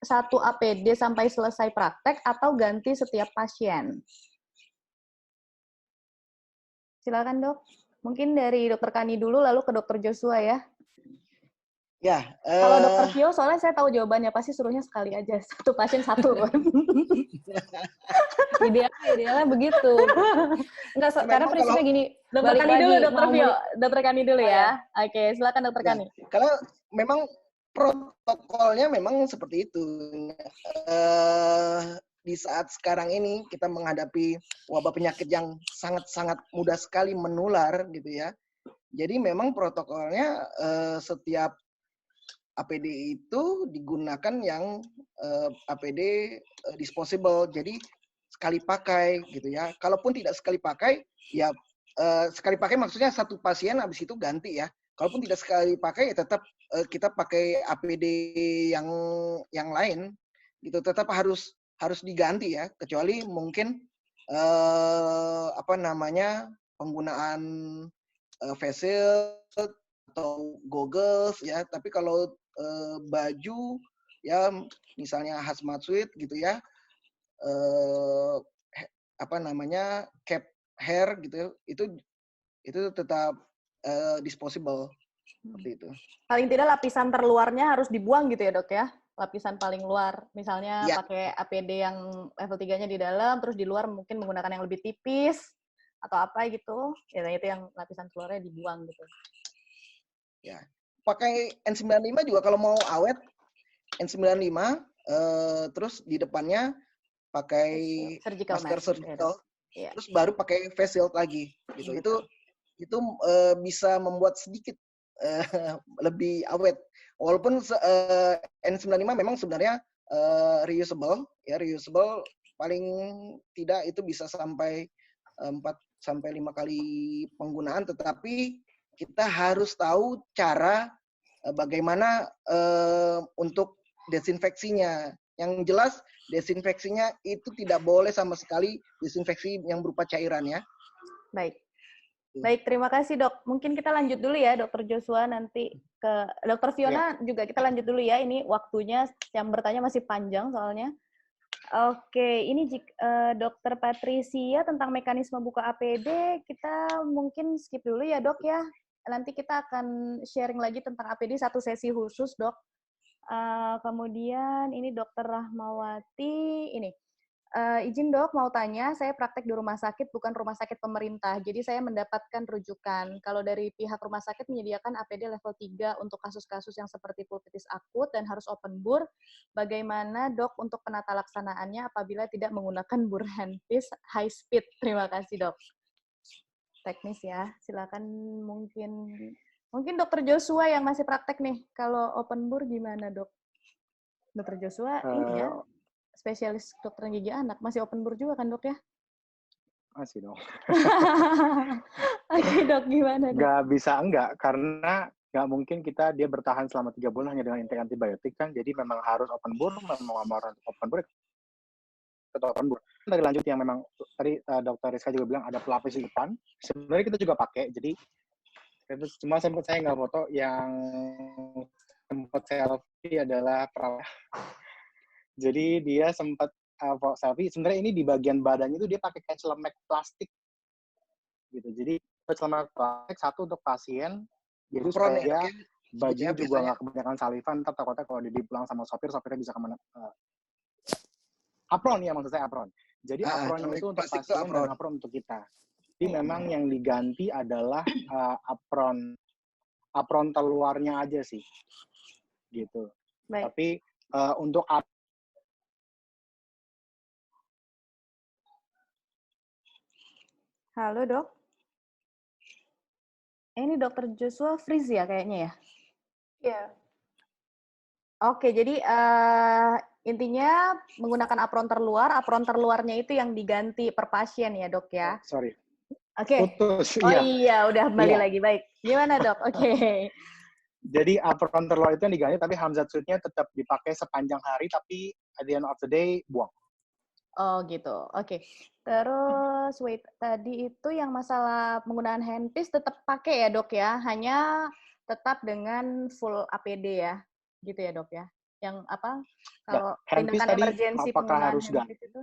satu APD sampai selesai praktek atau ganti setiap pasien? Silakan dok. Mungkin dari Dokter Kani dulu, lalu ke Dokter Joshua ya. Ya. Kalau Dokter Vio, soalnya saya tahu jawabannya, pasti suruhnya sekali aja, satu pasien satu. Idealnya begitu. Enggak, karena prinsipnya gini. Dokter Kani dulu, Dokter Vio. Dokter Kani dulu ya. Oke, silakan Dokter Kani. Kalau memang protokolnya memang seperti itu. Di saat sekarang ini kita menghadapi wabah penyakit yang sangat-sangat mudah sekali menular gitu ya. Jadi memang protokolnya setiap APD itu digunakan yang APD disposable, jadi sekali pakai gitu ya. Kalaupun tidak sekali pakai, ya sekali pakai maksudnya satu pasien habis itu ganti ya. Kalaupun tidak sekali pakai, ya tetap kita pakai APD yang lain gitu. Tetap harus diganti ya. Kecuali mungkin penggunaan face shield atau goggles ya. Tapi kalau baju ya misalnya hazmat suit gitu ya, cap hair gitu, itu tetap disposable seperti itu. Paling tidak lapisan terluarnya harus dibuang gitu ya dok ya, lapisan paling luar, misalnya ya. Pakai APD yang level 3-nya di dalam, terus di luar mungkin menggunakan yang lebih tipis atau apa gitu, ya itu yang lapisan keluarnya dibuang gitu. Ya, pakai N95 juga kalau mau awet, N95 terus di depannya pakai masker surgical, terus baru pakai face shield lagi gitu. Itu bisa membuat sedikit lebih awet. Walaupun N95 memang sebenarnya reusable paling tidak itu bisa sampai 4 sampai 5 kali penggunaan, tetapi kita harus tahu cara bagaimana untuk desinfeksinya. Yang jelas desinfeksinya itu tidak boleh sama sekali desinfeksi yang berupa cairan ya. Baik, terima kasih dok. Mungkin kita lanjut dulu ya, Dokter Joshua, nanti ke Dokter Fiona juga kita lanjut dulu ya. Ini waktunya yang bertanya masih panjang soalnya. Oke, ini Dokter Patricia tentang mekanisme buka APD, kita mungkin skip dulu ya dok ya. Nanti kita akan sharing lagi tentang APD satu sesi khusus dok. Kemudian ini Dokter Rahmawati, ini. Izin dok, mau tanya, saya praktek di rumah sakit, bukan rumah sakit pemerintah. Jadi saya mendapatkan rujukan. Kalau dari pihak rumah sakit menyediakan APD level 3 untuk kasus-kasus yang seperti pulpitis akut dan harus open bore. Bagaimana dok untuk penata laksanaannya apabila tidak menggunakan bur handpiece high speed? Terima kasih dok. Teknis ya, silakan mungkin Dokter Joshua yang masih praktek nih. Kalau open bore gimana dok? Dokter Joshua ini ya. Spesialis dokter gigi anak, masih open bore juga kan dok ya? Masih dong. Oke dok, gimana dok? Nggak bisa enggak, karena nggak mungkin dia bertahan selama 3 bulan hanya dengan intake antibiotik kan, jadi memang harus open bore, memang harus open bore, tetap open bore. Dari lanjut yang memang tadi dokter Rizka juga bilang ada pelapis di depan, sebenarnya kita juga pakai, jadi itu cuma saya nggak foto, yang sempat selfie adalah perawat. Jadi dia sempat selfie. Sebenarnya ini di bagian badannya itu dia pakai kayak celemek plastik, gitu. Jadi celemek plastik satu untuk pasien, jadi supaya dia bajunya juga nggak kebanyakan salivan. Ntar takutnya kalau dipulang sama sopirnya bisa kemana. Apron ya maksud saya apron. Jadi apron itu untuk pasien dan apron untuk kita. Jadi memang yang diganti adalah apron terluarnya aja sih, gitu. Baik. Tapi untuk Halo dok. Ini Dokter Joshua freeze ya kayaknya ya? Iya. Oke, jadi intinya menggunakan apron terluarnya itu yang diganti per pasien ya, Dok ya? Sorry, Oke. putus. Oh Iya, iya, udah kembali iya. lagi. Baik. Gimana, Dok? Oke. Jadi apron terluar itu yang diganti, tapi Hamzat suit-nya tetap dipakai sepanjang hari, tapi at the end of the day buang. Oh gitu. Oke. Terus wait, tadi itu yang masalah penggunaan handpiece tetap pakai ya, Dok ya? Hanya tetap dengan full APD ya. Gitu ya, Dok ya? Yang apa? Nah, Kalau handpiece tindakan tadi emergensi apakah penggunaan harus ganti handpiece itu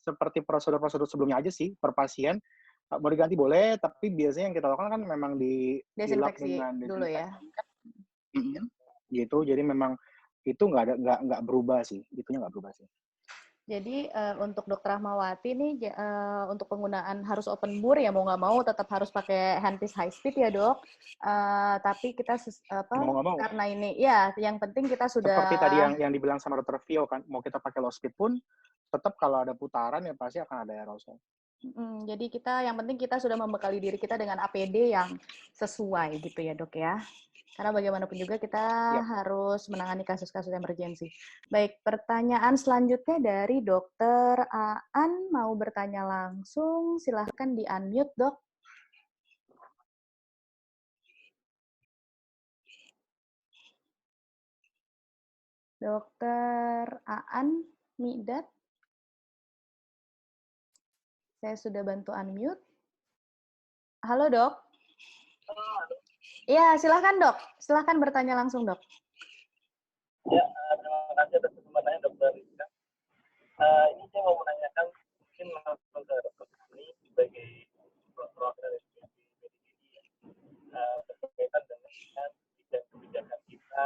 seperti prosedur-prosedur sebelumnya aja sih per pasien. Mau diganti boleh, tapi biasanya yang kita lakukan kan memang dilap desinfeksi dengan dulu ya. desinfektan kan. Gitu. Jadi memang itu nggak berubah sih. Itunya nggak berubah sih. Jadi untuk Dokter Rahmawati nih untuk penggunaan harus open bore ya mau nggak mau tetap harus pakai handpiece high speed ya, Dok. Tapi kita Mau nggak mau. karena ini ya yang penting kita Seperti tadi sudah yang dibilang sama Dr. Vio kan, mau kita pakai low speed pun tetap kalau ada putaran ya pasti akan ada aerosol. jadi yang penting kita sudah membekali diri kita dengan APD yang sesuai gitu ya, Dok ya. Karena bagaimanapun juga kita harus menangani kasus-kasus emergensi. Baik, pertanyaan selanjutnya dari Dokter Aan mau bertanya langsung, silahkan di-unmute, Dok. Dokter Aan, Midat. Saya sudah bantu unmute. Halo, Dok. Iya, silahkan, Dok. Silahkan bertanya langsung, Dok. Ya, terima kasih atas kesempatannya Dokter Rizka. Ini saya mau menanyakan mungkin langsung ke Dokter ini sebagai perwakilan dari PDGI berkaitan dengan kebijakan kita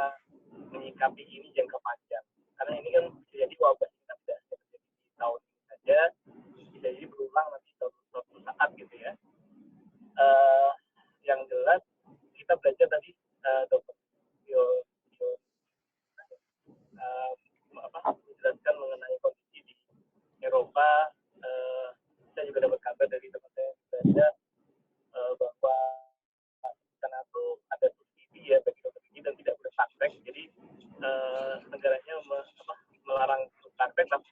menyikapi ini jangka panjang. Karena ini kan bisa jadi wabah kita tidak hanya terjadi di tahun ini saja, bisa jadi berulang nanti suatu saat gitu ya. Yang jelas kita belajar tadi Dokter Bio menjelaskan mengenai kondisi di Eropa. Saya juga dapat kabar dari teman saya yang belajar bahwa karena itu ada subsidi ya bagi dokter gigi dan tidak boleh praktek. Jadi negaranya melarang praktek, tapi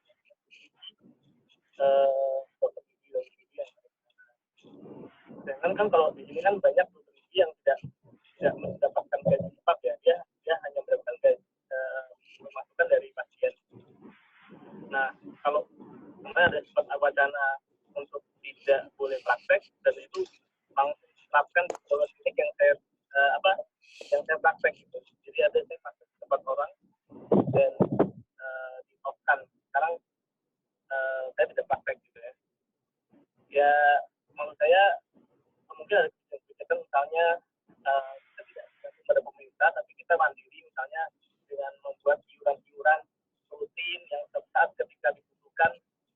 dokter gigi yang sedangkan kan kalau di sini kan banyak dokter gigi yang tidak mendapatkan gaji tetap ya, dia hanya mendapatkan gaji pemasukan dari pasien. Nah, kalau kemarin ada sempat wacana untuk tidak boleh praktek dan itu langsung diterapkan di beberapa klinik yang saya praktek gitu. Jadi ada saya praktek di tempat orang dan di off-kan. Sekarang saya tidak praktek gitu ya. Ya, menurut saya mungkin ada kebijakan misalnya kita tidak tergantung pada pemerintah, tapi kita mandiri misalnya dengan membuat iuran-iuran rutin yang saat ketika dibutuhkan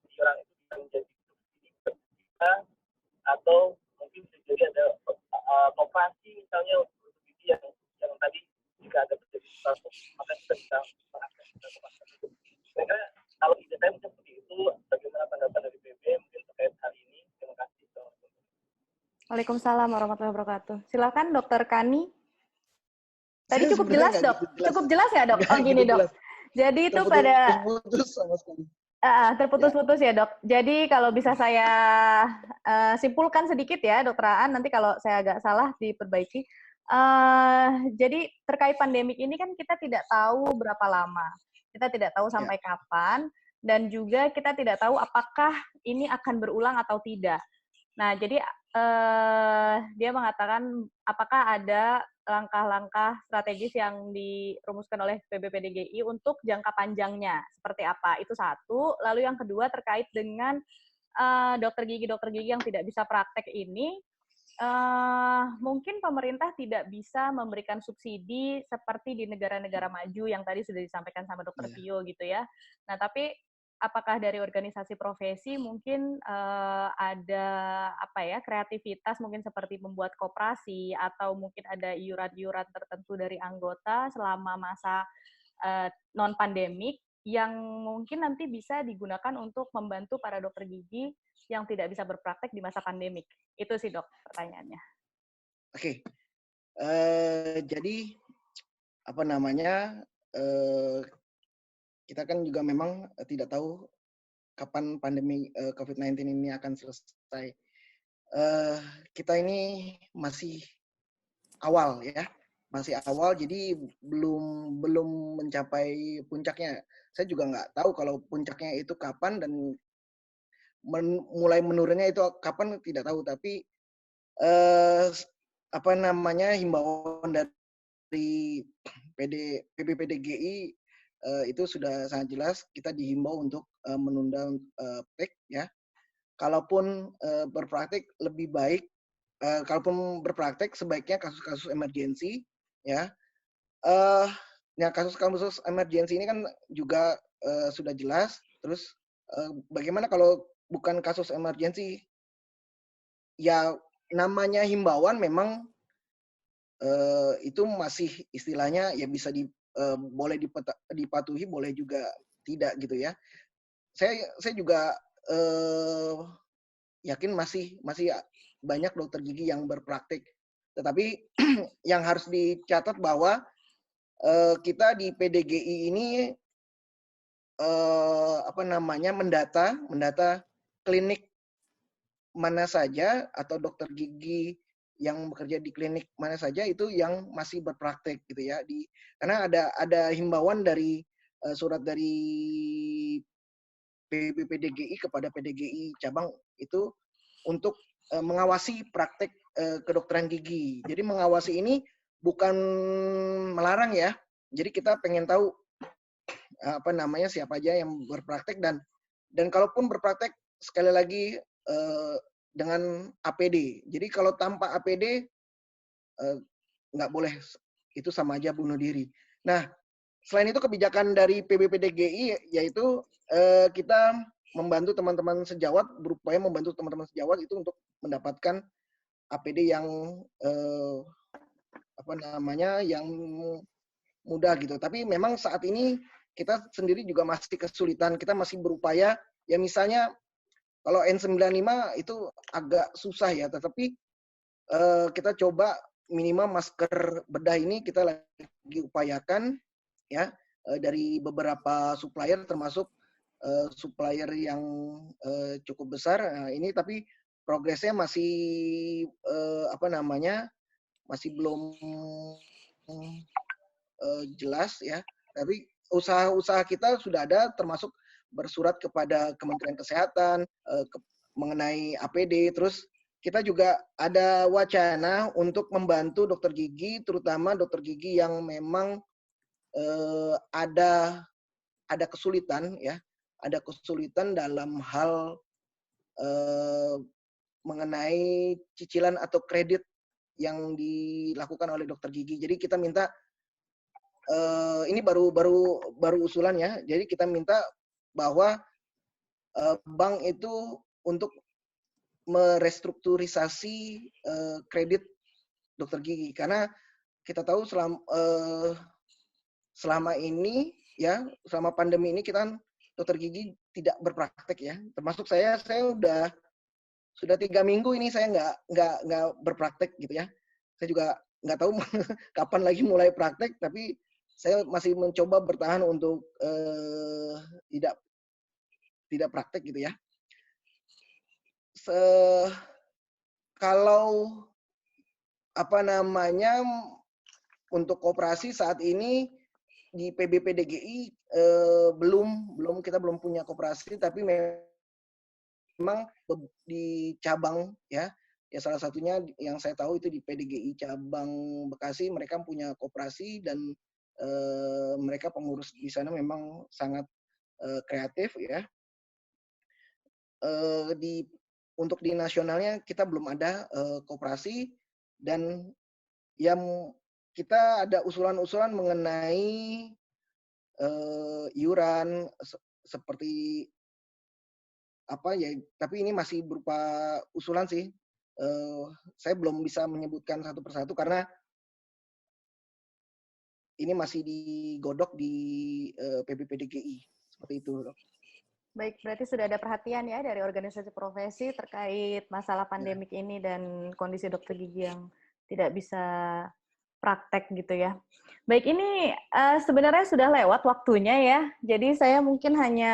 iuran itu bisa menjadi subsidi kita, atau mungkin bisa jadi ada operasi misalnya untuk subsidi yang tadi jika ada terjadi sesuatu maka kita bisa mengakses itu. Kira-kira kalau ide saya mungkin seperti itu. Bagaimana tanggapan dari PB mungkin terkait hal ini? Terima kasih. Waalaikumsalam warahmatullahi wabarakatuh. Silakan Dokter Kani. Tadi Saya cukup sebenarnya jelas, nggak Dok. gitu jelas. Cukup jelas ya, Dok? Oh, gini, Gitu Dok. jelas. Jadi itu pada Terputus sama sekali. terputus-putus ya, Dok. Jadi kalau bisa saya simpulkan sedikit ya, Dokter Aan, nanti kalau saya agak salah diperbaiki. Jadi terkait pandemik ini kan kita tidak tahu berapa lama. Kita tidak tahu sampai kapan, dan juga kita tidak tahu apakah ini akan berulang atau tidak. Nah, jadi dia mengatakan apakah ada langkah-langkah strategis yang dirumuskan oleh PBPDGI untuk jangka panjangnya seperti apa? Itu satu. Lalu yang kedua terkait dengan dokter gigi yang tidak bisa praktek ini, mungkin pemerintah tidak bisa memberikan subsidi seperti di negara-negara maju yang tadi sudah disampaikan sama Dokter Vio gitu ya. Nah, tapi apakah dari organisasi profesi mungkin ada kreativitas mungkin seperti membuat koperasi atau mungkin ada iuran-iuran tertentu dari anggota selama masa non pandemik yang mungkin nanti bisa digunakan untuk membantu para dokter gigi yang tidak bisa berpraktek di masa pandemik. Itu sih, Dok, pertanyaannya. Oke, jadi apa namanya, kita kan juga memang tidak tahu kapan pandemi COVID-19 ini akan selesai. Kita ini masih awal ya, masih awal, jadi belum mencapai puncaknya. Saya juga nggak tahu kalau puncaknya itu kapan dan mulai menurunnya itu kapan tidak tahu. Tapi apa namanya, himbauan dari PBPDGI itu sudah sangat jelas. Kita dihimbau untuk menunda praktek ya. Kalaupun berpraktek lebih baik, kalaupun berpraktek sebaiknya kasus-kasus emergensi ya. Ya kasus-kasus emergensi ini kan juga sudah jelas. Terus bagaimana kalau bukan kasus emergensi? Ya namanya himbauan memang itu masih istilahnya ya bisa boleh dipatuhi, boleh juga tidak gitu ya. Saya juga yakin masih banyak dokter gigi yang berpraktik. Tetapi yang harus dicatat bahwa kita di PDGI ini apa namanya, mendata klinik mana saja atau dokter gigi yang bekerja di klinik mana saja itu yang masih berpraktek gitu ya. Karena ada himbauan dari surat dari PBPDGI kepada PDGI cabang itu untuk mengawasi praktek kedokteran gigi. Jadi mengawasi ini bukan melarang ya. Jadi kita pengen tahu apa namanya, siapa aja yang berpraktek, dan kalaupun berpraktek sekali lagi dengan APD. Jadi kalau tanpa APD nggak boleh, itu sama aja bunuh diri. Nah, selain itu kebijakan dari PBPDGI yaitu kita membantu teman-teman sejawat, berupaya membantu teman-teman sejawat itu untuk mendapatkan APD yang apa namanya, yang mudah gitu. Tapi memang saat ini kita sendiri juga masih kesulitan. Kita masih berupaya ya, misalnya kalau N95 itu agak susah ya, tetapi kita coba minimal masker bedah ini kita lagi upayakan ya, dari beberapa supplier, termasuk supplier yang cukup besar. Nah, ini tapi progresnya masih apa namanya, masih belum jelas ya. Tapi usaha-usaha kita sudah ada, termasuk bersurat kepada Kementerian Kesehatan mengenai APD. Terus kita juga ada wacana untuk membantu dokter gigi, terutama dokter gigi yang memang ada kesulitan ya, ada kesulitan dalam hal mengenai cicilan atau kredit yang dilakukan oleh dokter gigi. Jadi kita minta ini baru usulan ya. Jadi kita minta bahwa bank itu untuk merestrukturisasi kredit dokter gigi, karena kita tahu selama ini ya, selama pandemi ini kita kan dokter gigi tidak berpraktek ya. Termasuk saya sudah 3 minggu ini saya nggak berpraktek gitu ya. Saya juga nggak tahu kapan lagi mulai praktek, tapi saya masih mencoba bertahan untuk tidak praktek gitu ya. Kalau apa namanya, untuk koperasi saat ini di PBPDGI kita belum punya koperasi, tapi memang di cabang ya salah satunya yang saya tahu itu di PDGI cabang Bekasi, mereka punya koperasi dan mereka pengurus di sana memang sangat kreatif ya. Untuk di nasionalnya kita belum ada koperasi, dan yang kita ada usulan-usulan mengenai iuran seperti apa ya, tapi ini masih berupa usulan sih. Saya belum bisa menyebutkan satu persatu karena ini masih digodok di PBPDGI seperti itu, Dok. Baik, berarti sudah ada perhatian ya dari organisasi profesi terkait masalah pandemik ini dan kondisi dokter gigi yang tidak bisa praktek gitu ya. Baik, ini sebenarnya sudah lewat waktunya ya. Jadi saya mungkin hanya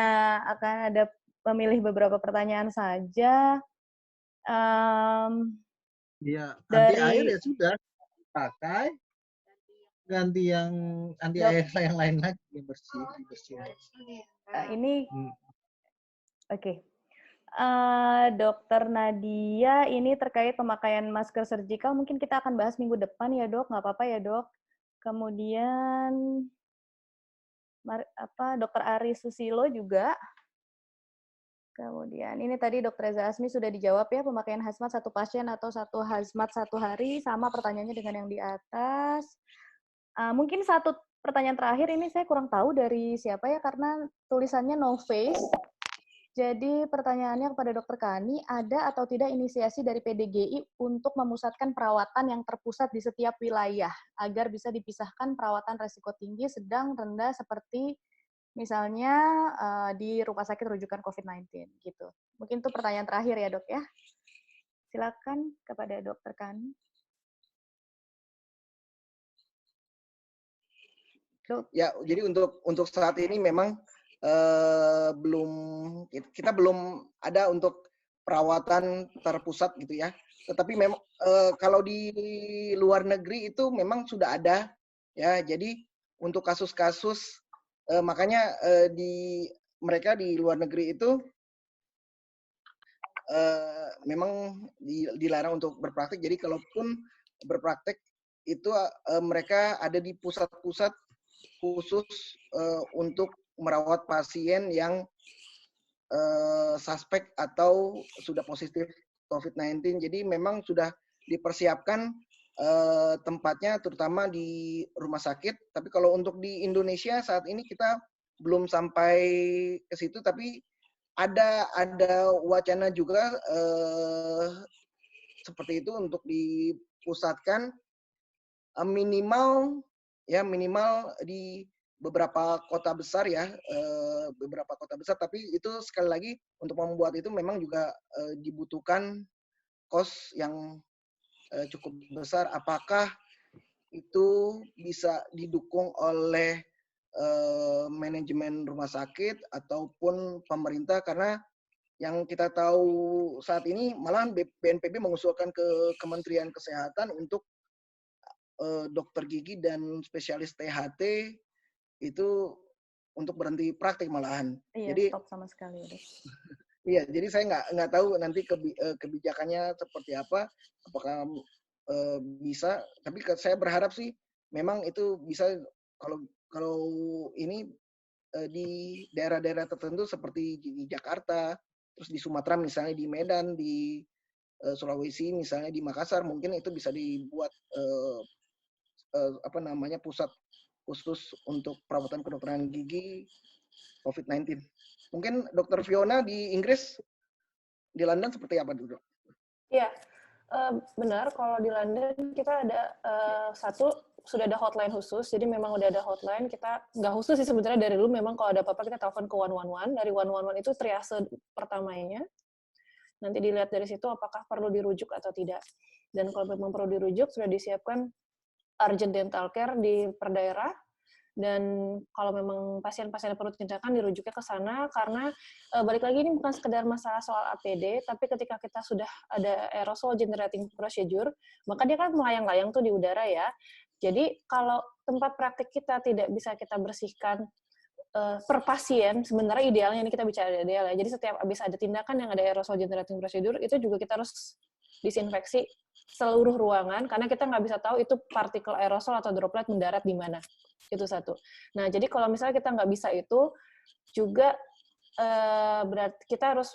akan ada memilih beberapa pertanyaan saja. Iya, anti air Dari ya sudah pakai, ganti yang anti dok, air yang lain lagi yang bersih, dibersihin. ini Hmm. oke. Dokter Nadia, ini terkait pemakaian masker surgical, mungkin kita akan bahas minggu depan ya dok, nggak apa-apa ya dok. Kemudian Dokter Ari Susilo juga. Kemudian ini tadi Dokter Reza Asmi sudah dijawab ya, pemakaian hazmat satu pasien atau satu hazmat satu hari, sama pertanyaannya dengan yang di atas. Mungkin satu pertanyaan terakhir ini saya kurang tahu dari siapa ya, karena tulisannya no face. Jadi pertanyaannya kepada Dokter Kani, ada atau tidak inisiasi dari PDGI untuk memusatkan perawatan yang terpusat di setiap wilayah agar bisa dipisahkan perawatan resiko tinggi, sedang, rendah seperti misalnya di rumah sakit rujukan COVID-19 gitu. Mungkin itu pertanyaan terakhir ya dok ya. Silakan kepada Dokter Kani. Dok. Ya, jadi untuk saat ini memang kita belum ada untuk perawatan terpusat gitu ya. Tetapi memang kalau di luar negeri itu memang sudah ada ya. Jadi untuk kasus-kasus makanya mereka di luar negeri itu memang dilarang untuk berpraktik. Jadi kalaupun berpraktik itu mereka ada di pusat-pusat khusus untuk merawat pasien yang suspek atau sudah positif COVID-19. Jadi memang sudah dipersiapkan tempatnya, terutama di rumah sakit. Tapi kalau untuk di Indonesia saat ini kita belum sampai ke situ, tapi ada wacana juga seperti itu untuk dipusatkan minimal di beberapa kota besar ya, tapi itu sekali lagi untuk membuat itu memang juga dibutuhkan kos yang cukup besar. Apakah itu bisa didukung oleh manajemen rumah sakit ataupun pemerintah? Karena yang kita tahu saat ini malahan BNPB mengusulkan ke Kementerian Kesehatan untuk dokter gigi dan spesialis THT itu untuk berhenti praktik malahan. Iya, Jadi stop sama sekali. iya, jadi saya nggak tahu nanti kebijakannya seperti apa, apakah bisa. Tapi saya berharap sih memang itu bisa kalau ini di daerah-daerah tertentu seperti di Jakarta, terus di Sumatera misalnya, di Medan, di Sulawesi misalnya, di Makassar mungkin itu bisa dibuat pusat khusus untuk perawatan kedokteran gigi COVID-19. Mungkin Dokter Fiona di Inggris, di London seperti apa dulu? Iya, benar. Kalau di London kita ada sudah ada hotline khusus. Jadi memang udah ada hotline. Kita nggak khusus sih sebenarnya, dari dulu memang kalau ada apa-apa kita telepon ke 111. Dari 111 itu triase pertamanya. Nanti dilihat dari situ apakah perlu dirujuk atau tidak. Dan kalau memang perlu dirujuk, sudah disiapkan urgent dental care di per daerah, dan kalau memang pasien-pasien yang perlu tindakan dirujuknya ke sana, karena balik lagi ini bukan sekedar masalah soal APD, tapi ketika kita sudah ada aerosol generating procedure, maka dia kan melayang-layang tuh di udara ya. Jadi kalau tempat praktik kita tidak bisa kita bersihkan per pasien, sebenarnya idealnya ini kita bicara ideal ya. Jadi setiap habis ada tindakan yang ada aerosol generating procedure, itu juga kita harus disinfeksi seluruh ruangan, karena kita nggak bisa tahu itu partikel aerosol atau droplet mendarat di mana. Itu satu. Nah, jadi kalau misalnya kita nggak bisa itu, juga berarti kita harus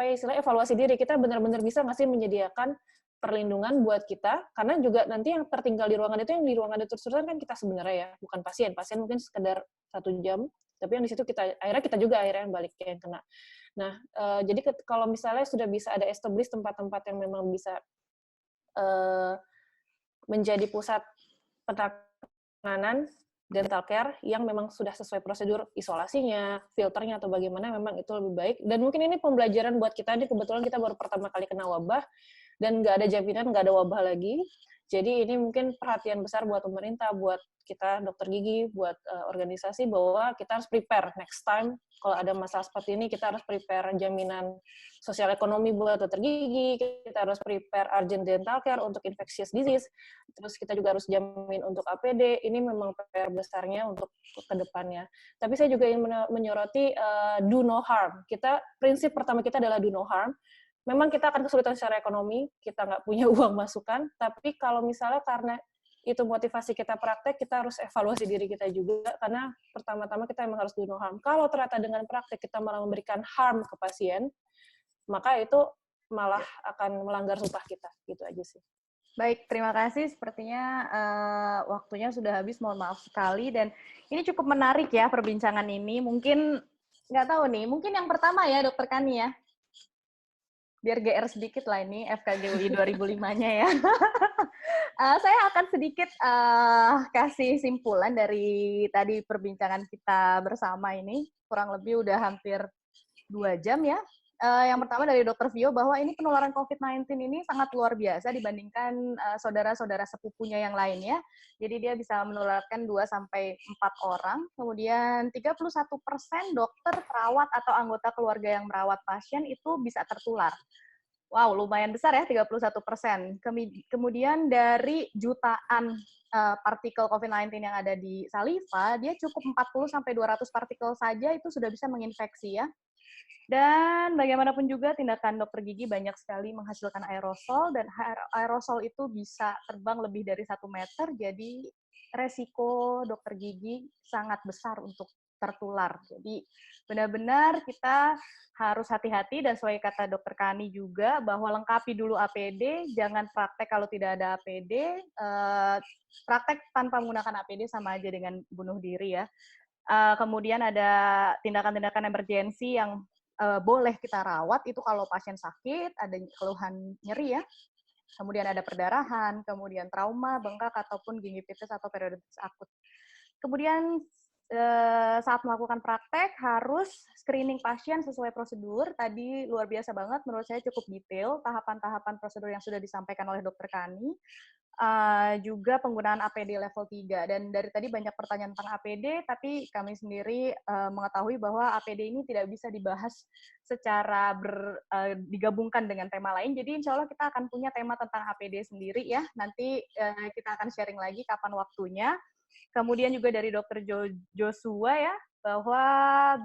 istilahnya evaluasi diri. Kita benar-benar bisa nggak sih menyediakan perlindungan buat kita, karena juga nanti yang tertinggal di ruangan itu, yang di ruangan itu terus-terusan kan kita sebenarnya ya, bukan pasien. Pasien mungkin sekedar 1 jam, tapi yang di situ kita juga yang balik yang kena. Nah, jadi kalau misalnya sudah bisa ada establish tempat-tempat yang memang bisa menjadi pusat penanganan dental care yang memang sudah sesuai prosedur isolasinya, filternya atau bagaimana, memang itu lebih baik. Dan mungkin ini pembelajaran buat kita, ini kebetulan kita baru pertama kali kena wabah, dan nggak ada jaminan nggak ada wabah lagi. Jadi ini mungkin perhatian besar buat pemerintah, buat kita dokter gigi, buat organisasi, bahwa kita harus prepare next time kalau ada masalah seperti ini. Kita harus prepare jaminan sosial ekonomi buat dokter gigi, kita harus prepare urgent dental care untuk infectious disease, terus kita juga harus jamin untuk APD. Ini memang PR besarnya untuk ke depannya. Tapi saya juga ingin menyoroti do no harm. Prinsip pertama kita adalah do no harm. Memang kita akan kesulitan secara ekonomi, kita nggak punya uang masukan, tapi kalau misalnya karena itu motivasi kita praktek, kita harus evaluasi diri kita juga, karena pertama-tama kita memang harus do no harm. Kalau ternyata dengan praktek kita malah memberikan harm ke pasien, maka itu malah akan melanggar sumpah kita. Gitu aja sih. Baik, terima kasih. Sepertinya waktunya sudah habis, mohon maaf sekali. Dan ini cukup menarik ya perbincangan ini. Mungkin, nggak tahu nih, mungkin yang pertama ya Dokter Kani ya. Biar GR sedikit lah ini FKG UI 2005-nya ya. Saya akan sedikit kasih simpulan dari tadi perbincangan kita bersama ini. Kurang lebih udah hampir 2 jam ya. Yang pertama dari Dr. Vio, bahwa ini penularan COVID-19 ini sangat luar biasa dibandingkan saudara-saudara sepupunya yang lainnya. Jadi dia bisa menularkan 2-4 orang. Kemudian 31% dokter, perawat, atau anggota keluarga yang merawat pasien itu bisa tertular. Wow, lumayan besar ya, 31%. Kemudian dari jutaan partikel COVID-19 yang ada di saliva, dia cukup 40-200 partikel saja itu sudah bisa menginfeksi ya. Dan bagaimanapun juga tindakan dokter gigi banyak sekali menghasilkan aerosol, dan aerosol itu bisa terbang lebih dari 1 meter, jadi resiko dokter gigi sangat besar untuk tertular. Jadi benar-benar kita harus hati-hati, dan sesuai kata Dokter Kani juga, bahwa lengkapi dulu APD, jangan praktek kalau tidak ada APD. Praktek tanpa menggunakan APD sama aja dengan bunuh diri ya. Kemudian ada tindakan-tindakan emergensi yang boleh kita rawat, itu kalau pasien sakit, ada keluhan nyeri ya, kemudian ada perdarahan, kemudian trauma, bengkak, ataupun gingivitis atau perioditis akut. Kemudian saat melakukan praktek harus screening pasien sesuai prosedur. Tadi luar biasa banget, menurut saya cukup detail tahapan-tahapan prosedur yang sudah disampaikan oleh Dokter Kani. Juga penggunaan APD level 3. Dan dari tadi banyak pertanyaan tentang APD, tapi kami sendiri mengetahui bahwa APD ini tidak bisa dibahas secara digabungkan dengan tema lain. Jadi insya Allah kita akan punya tema tentang APD sendiri ya. Nanti kita akan sharing lagi kapan waktunya. Kemudian juga dari Dr. Joshua ya, bahwa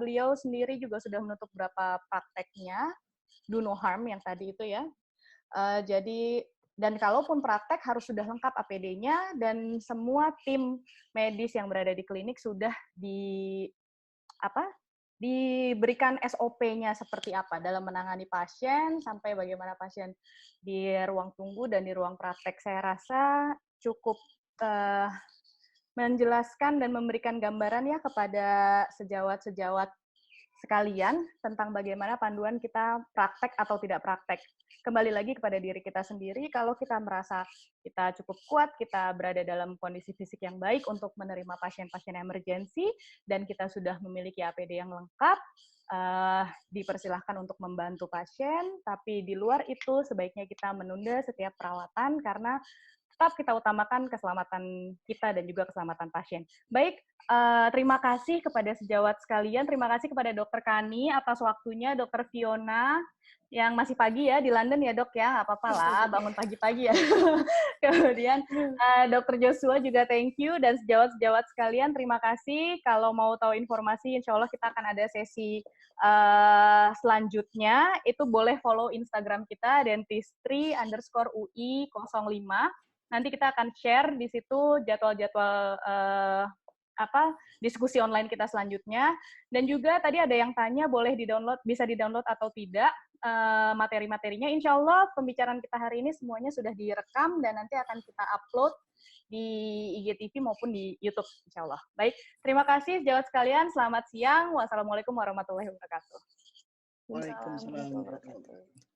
beliau sendiri juga sudah menutup beberapa prakteknya, do no harm yang tadi itu ya. Jadi, dan kalaupun praktek harus sudah lengkap APD-nya, dan semua tim medis yang berada di klinik sudah diberikan SOP-nya seperti apa dalam menangani pasien, sampai bagaimana pasien di ruang tunggu dan di ruang praktek. Saya rasa cukup menjelaskan dan memberikan gambaran ya kepada sejawat-sejawat sekalian tentang bagaimana panduan kita praktek atau tidak praktek. Kembali lagi kepada diri kita sendiri, kalau kita merasa kita cukup kuat, kita berada dalam kondisi fisik yang baik untuk menerima pasien-pasien emergensi, dan kita sudah memiliki APD yang lengkap, dipersilahkan untuk membantu pasien, tapi di luar itu sebaiknya kita menunda setiap perawatan, karena tetap kita utamakan keselamatan kita dan juga keselamatan pasien. Baik, terima kasih kepada sejawat sekalian. Terima kasih kepada Dokter Kani atas waktunya, Dokter Fiona, yang masih pagi ya di London ya dok ya, nggak apa-apa lah, bangun pagi-pagi ya. Kemudian Dokter Joshua juga thank you, dan sejawat-sejawat sekalian terima kasih. Kalau mau tahu informasi, insya Allah kita akan ada sesi selanjutnya. Itu boleh follow Instagram kita, dentistry_UI05. Nanti kita akan share di situ jadwal-jadwal diskusi online kita selanjutnya. Dan juga tadi ada yang tanya boleh bisa di-download atau tidak materi-materinya. Insya Allah pembicaraan kita hari ini semuanya sudah direkam dan nanti akan kita upload di IGTV maupun di YouTube, insya Allah. Baik, terima kasih sejawat sekalian. Selamat siang. Wassalamualaikum warahmatullahi wabarakatuh. Waalaikumsalam warahmatullahi wabarakatuh.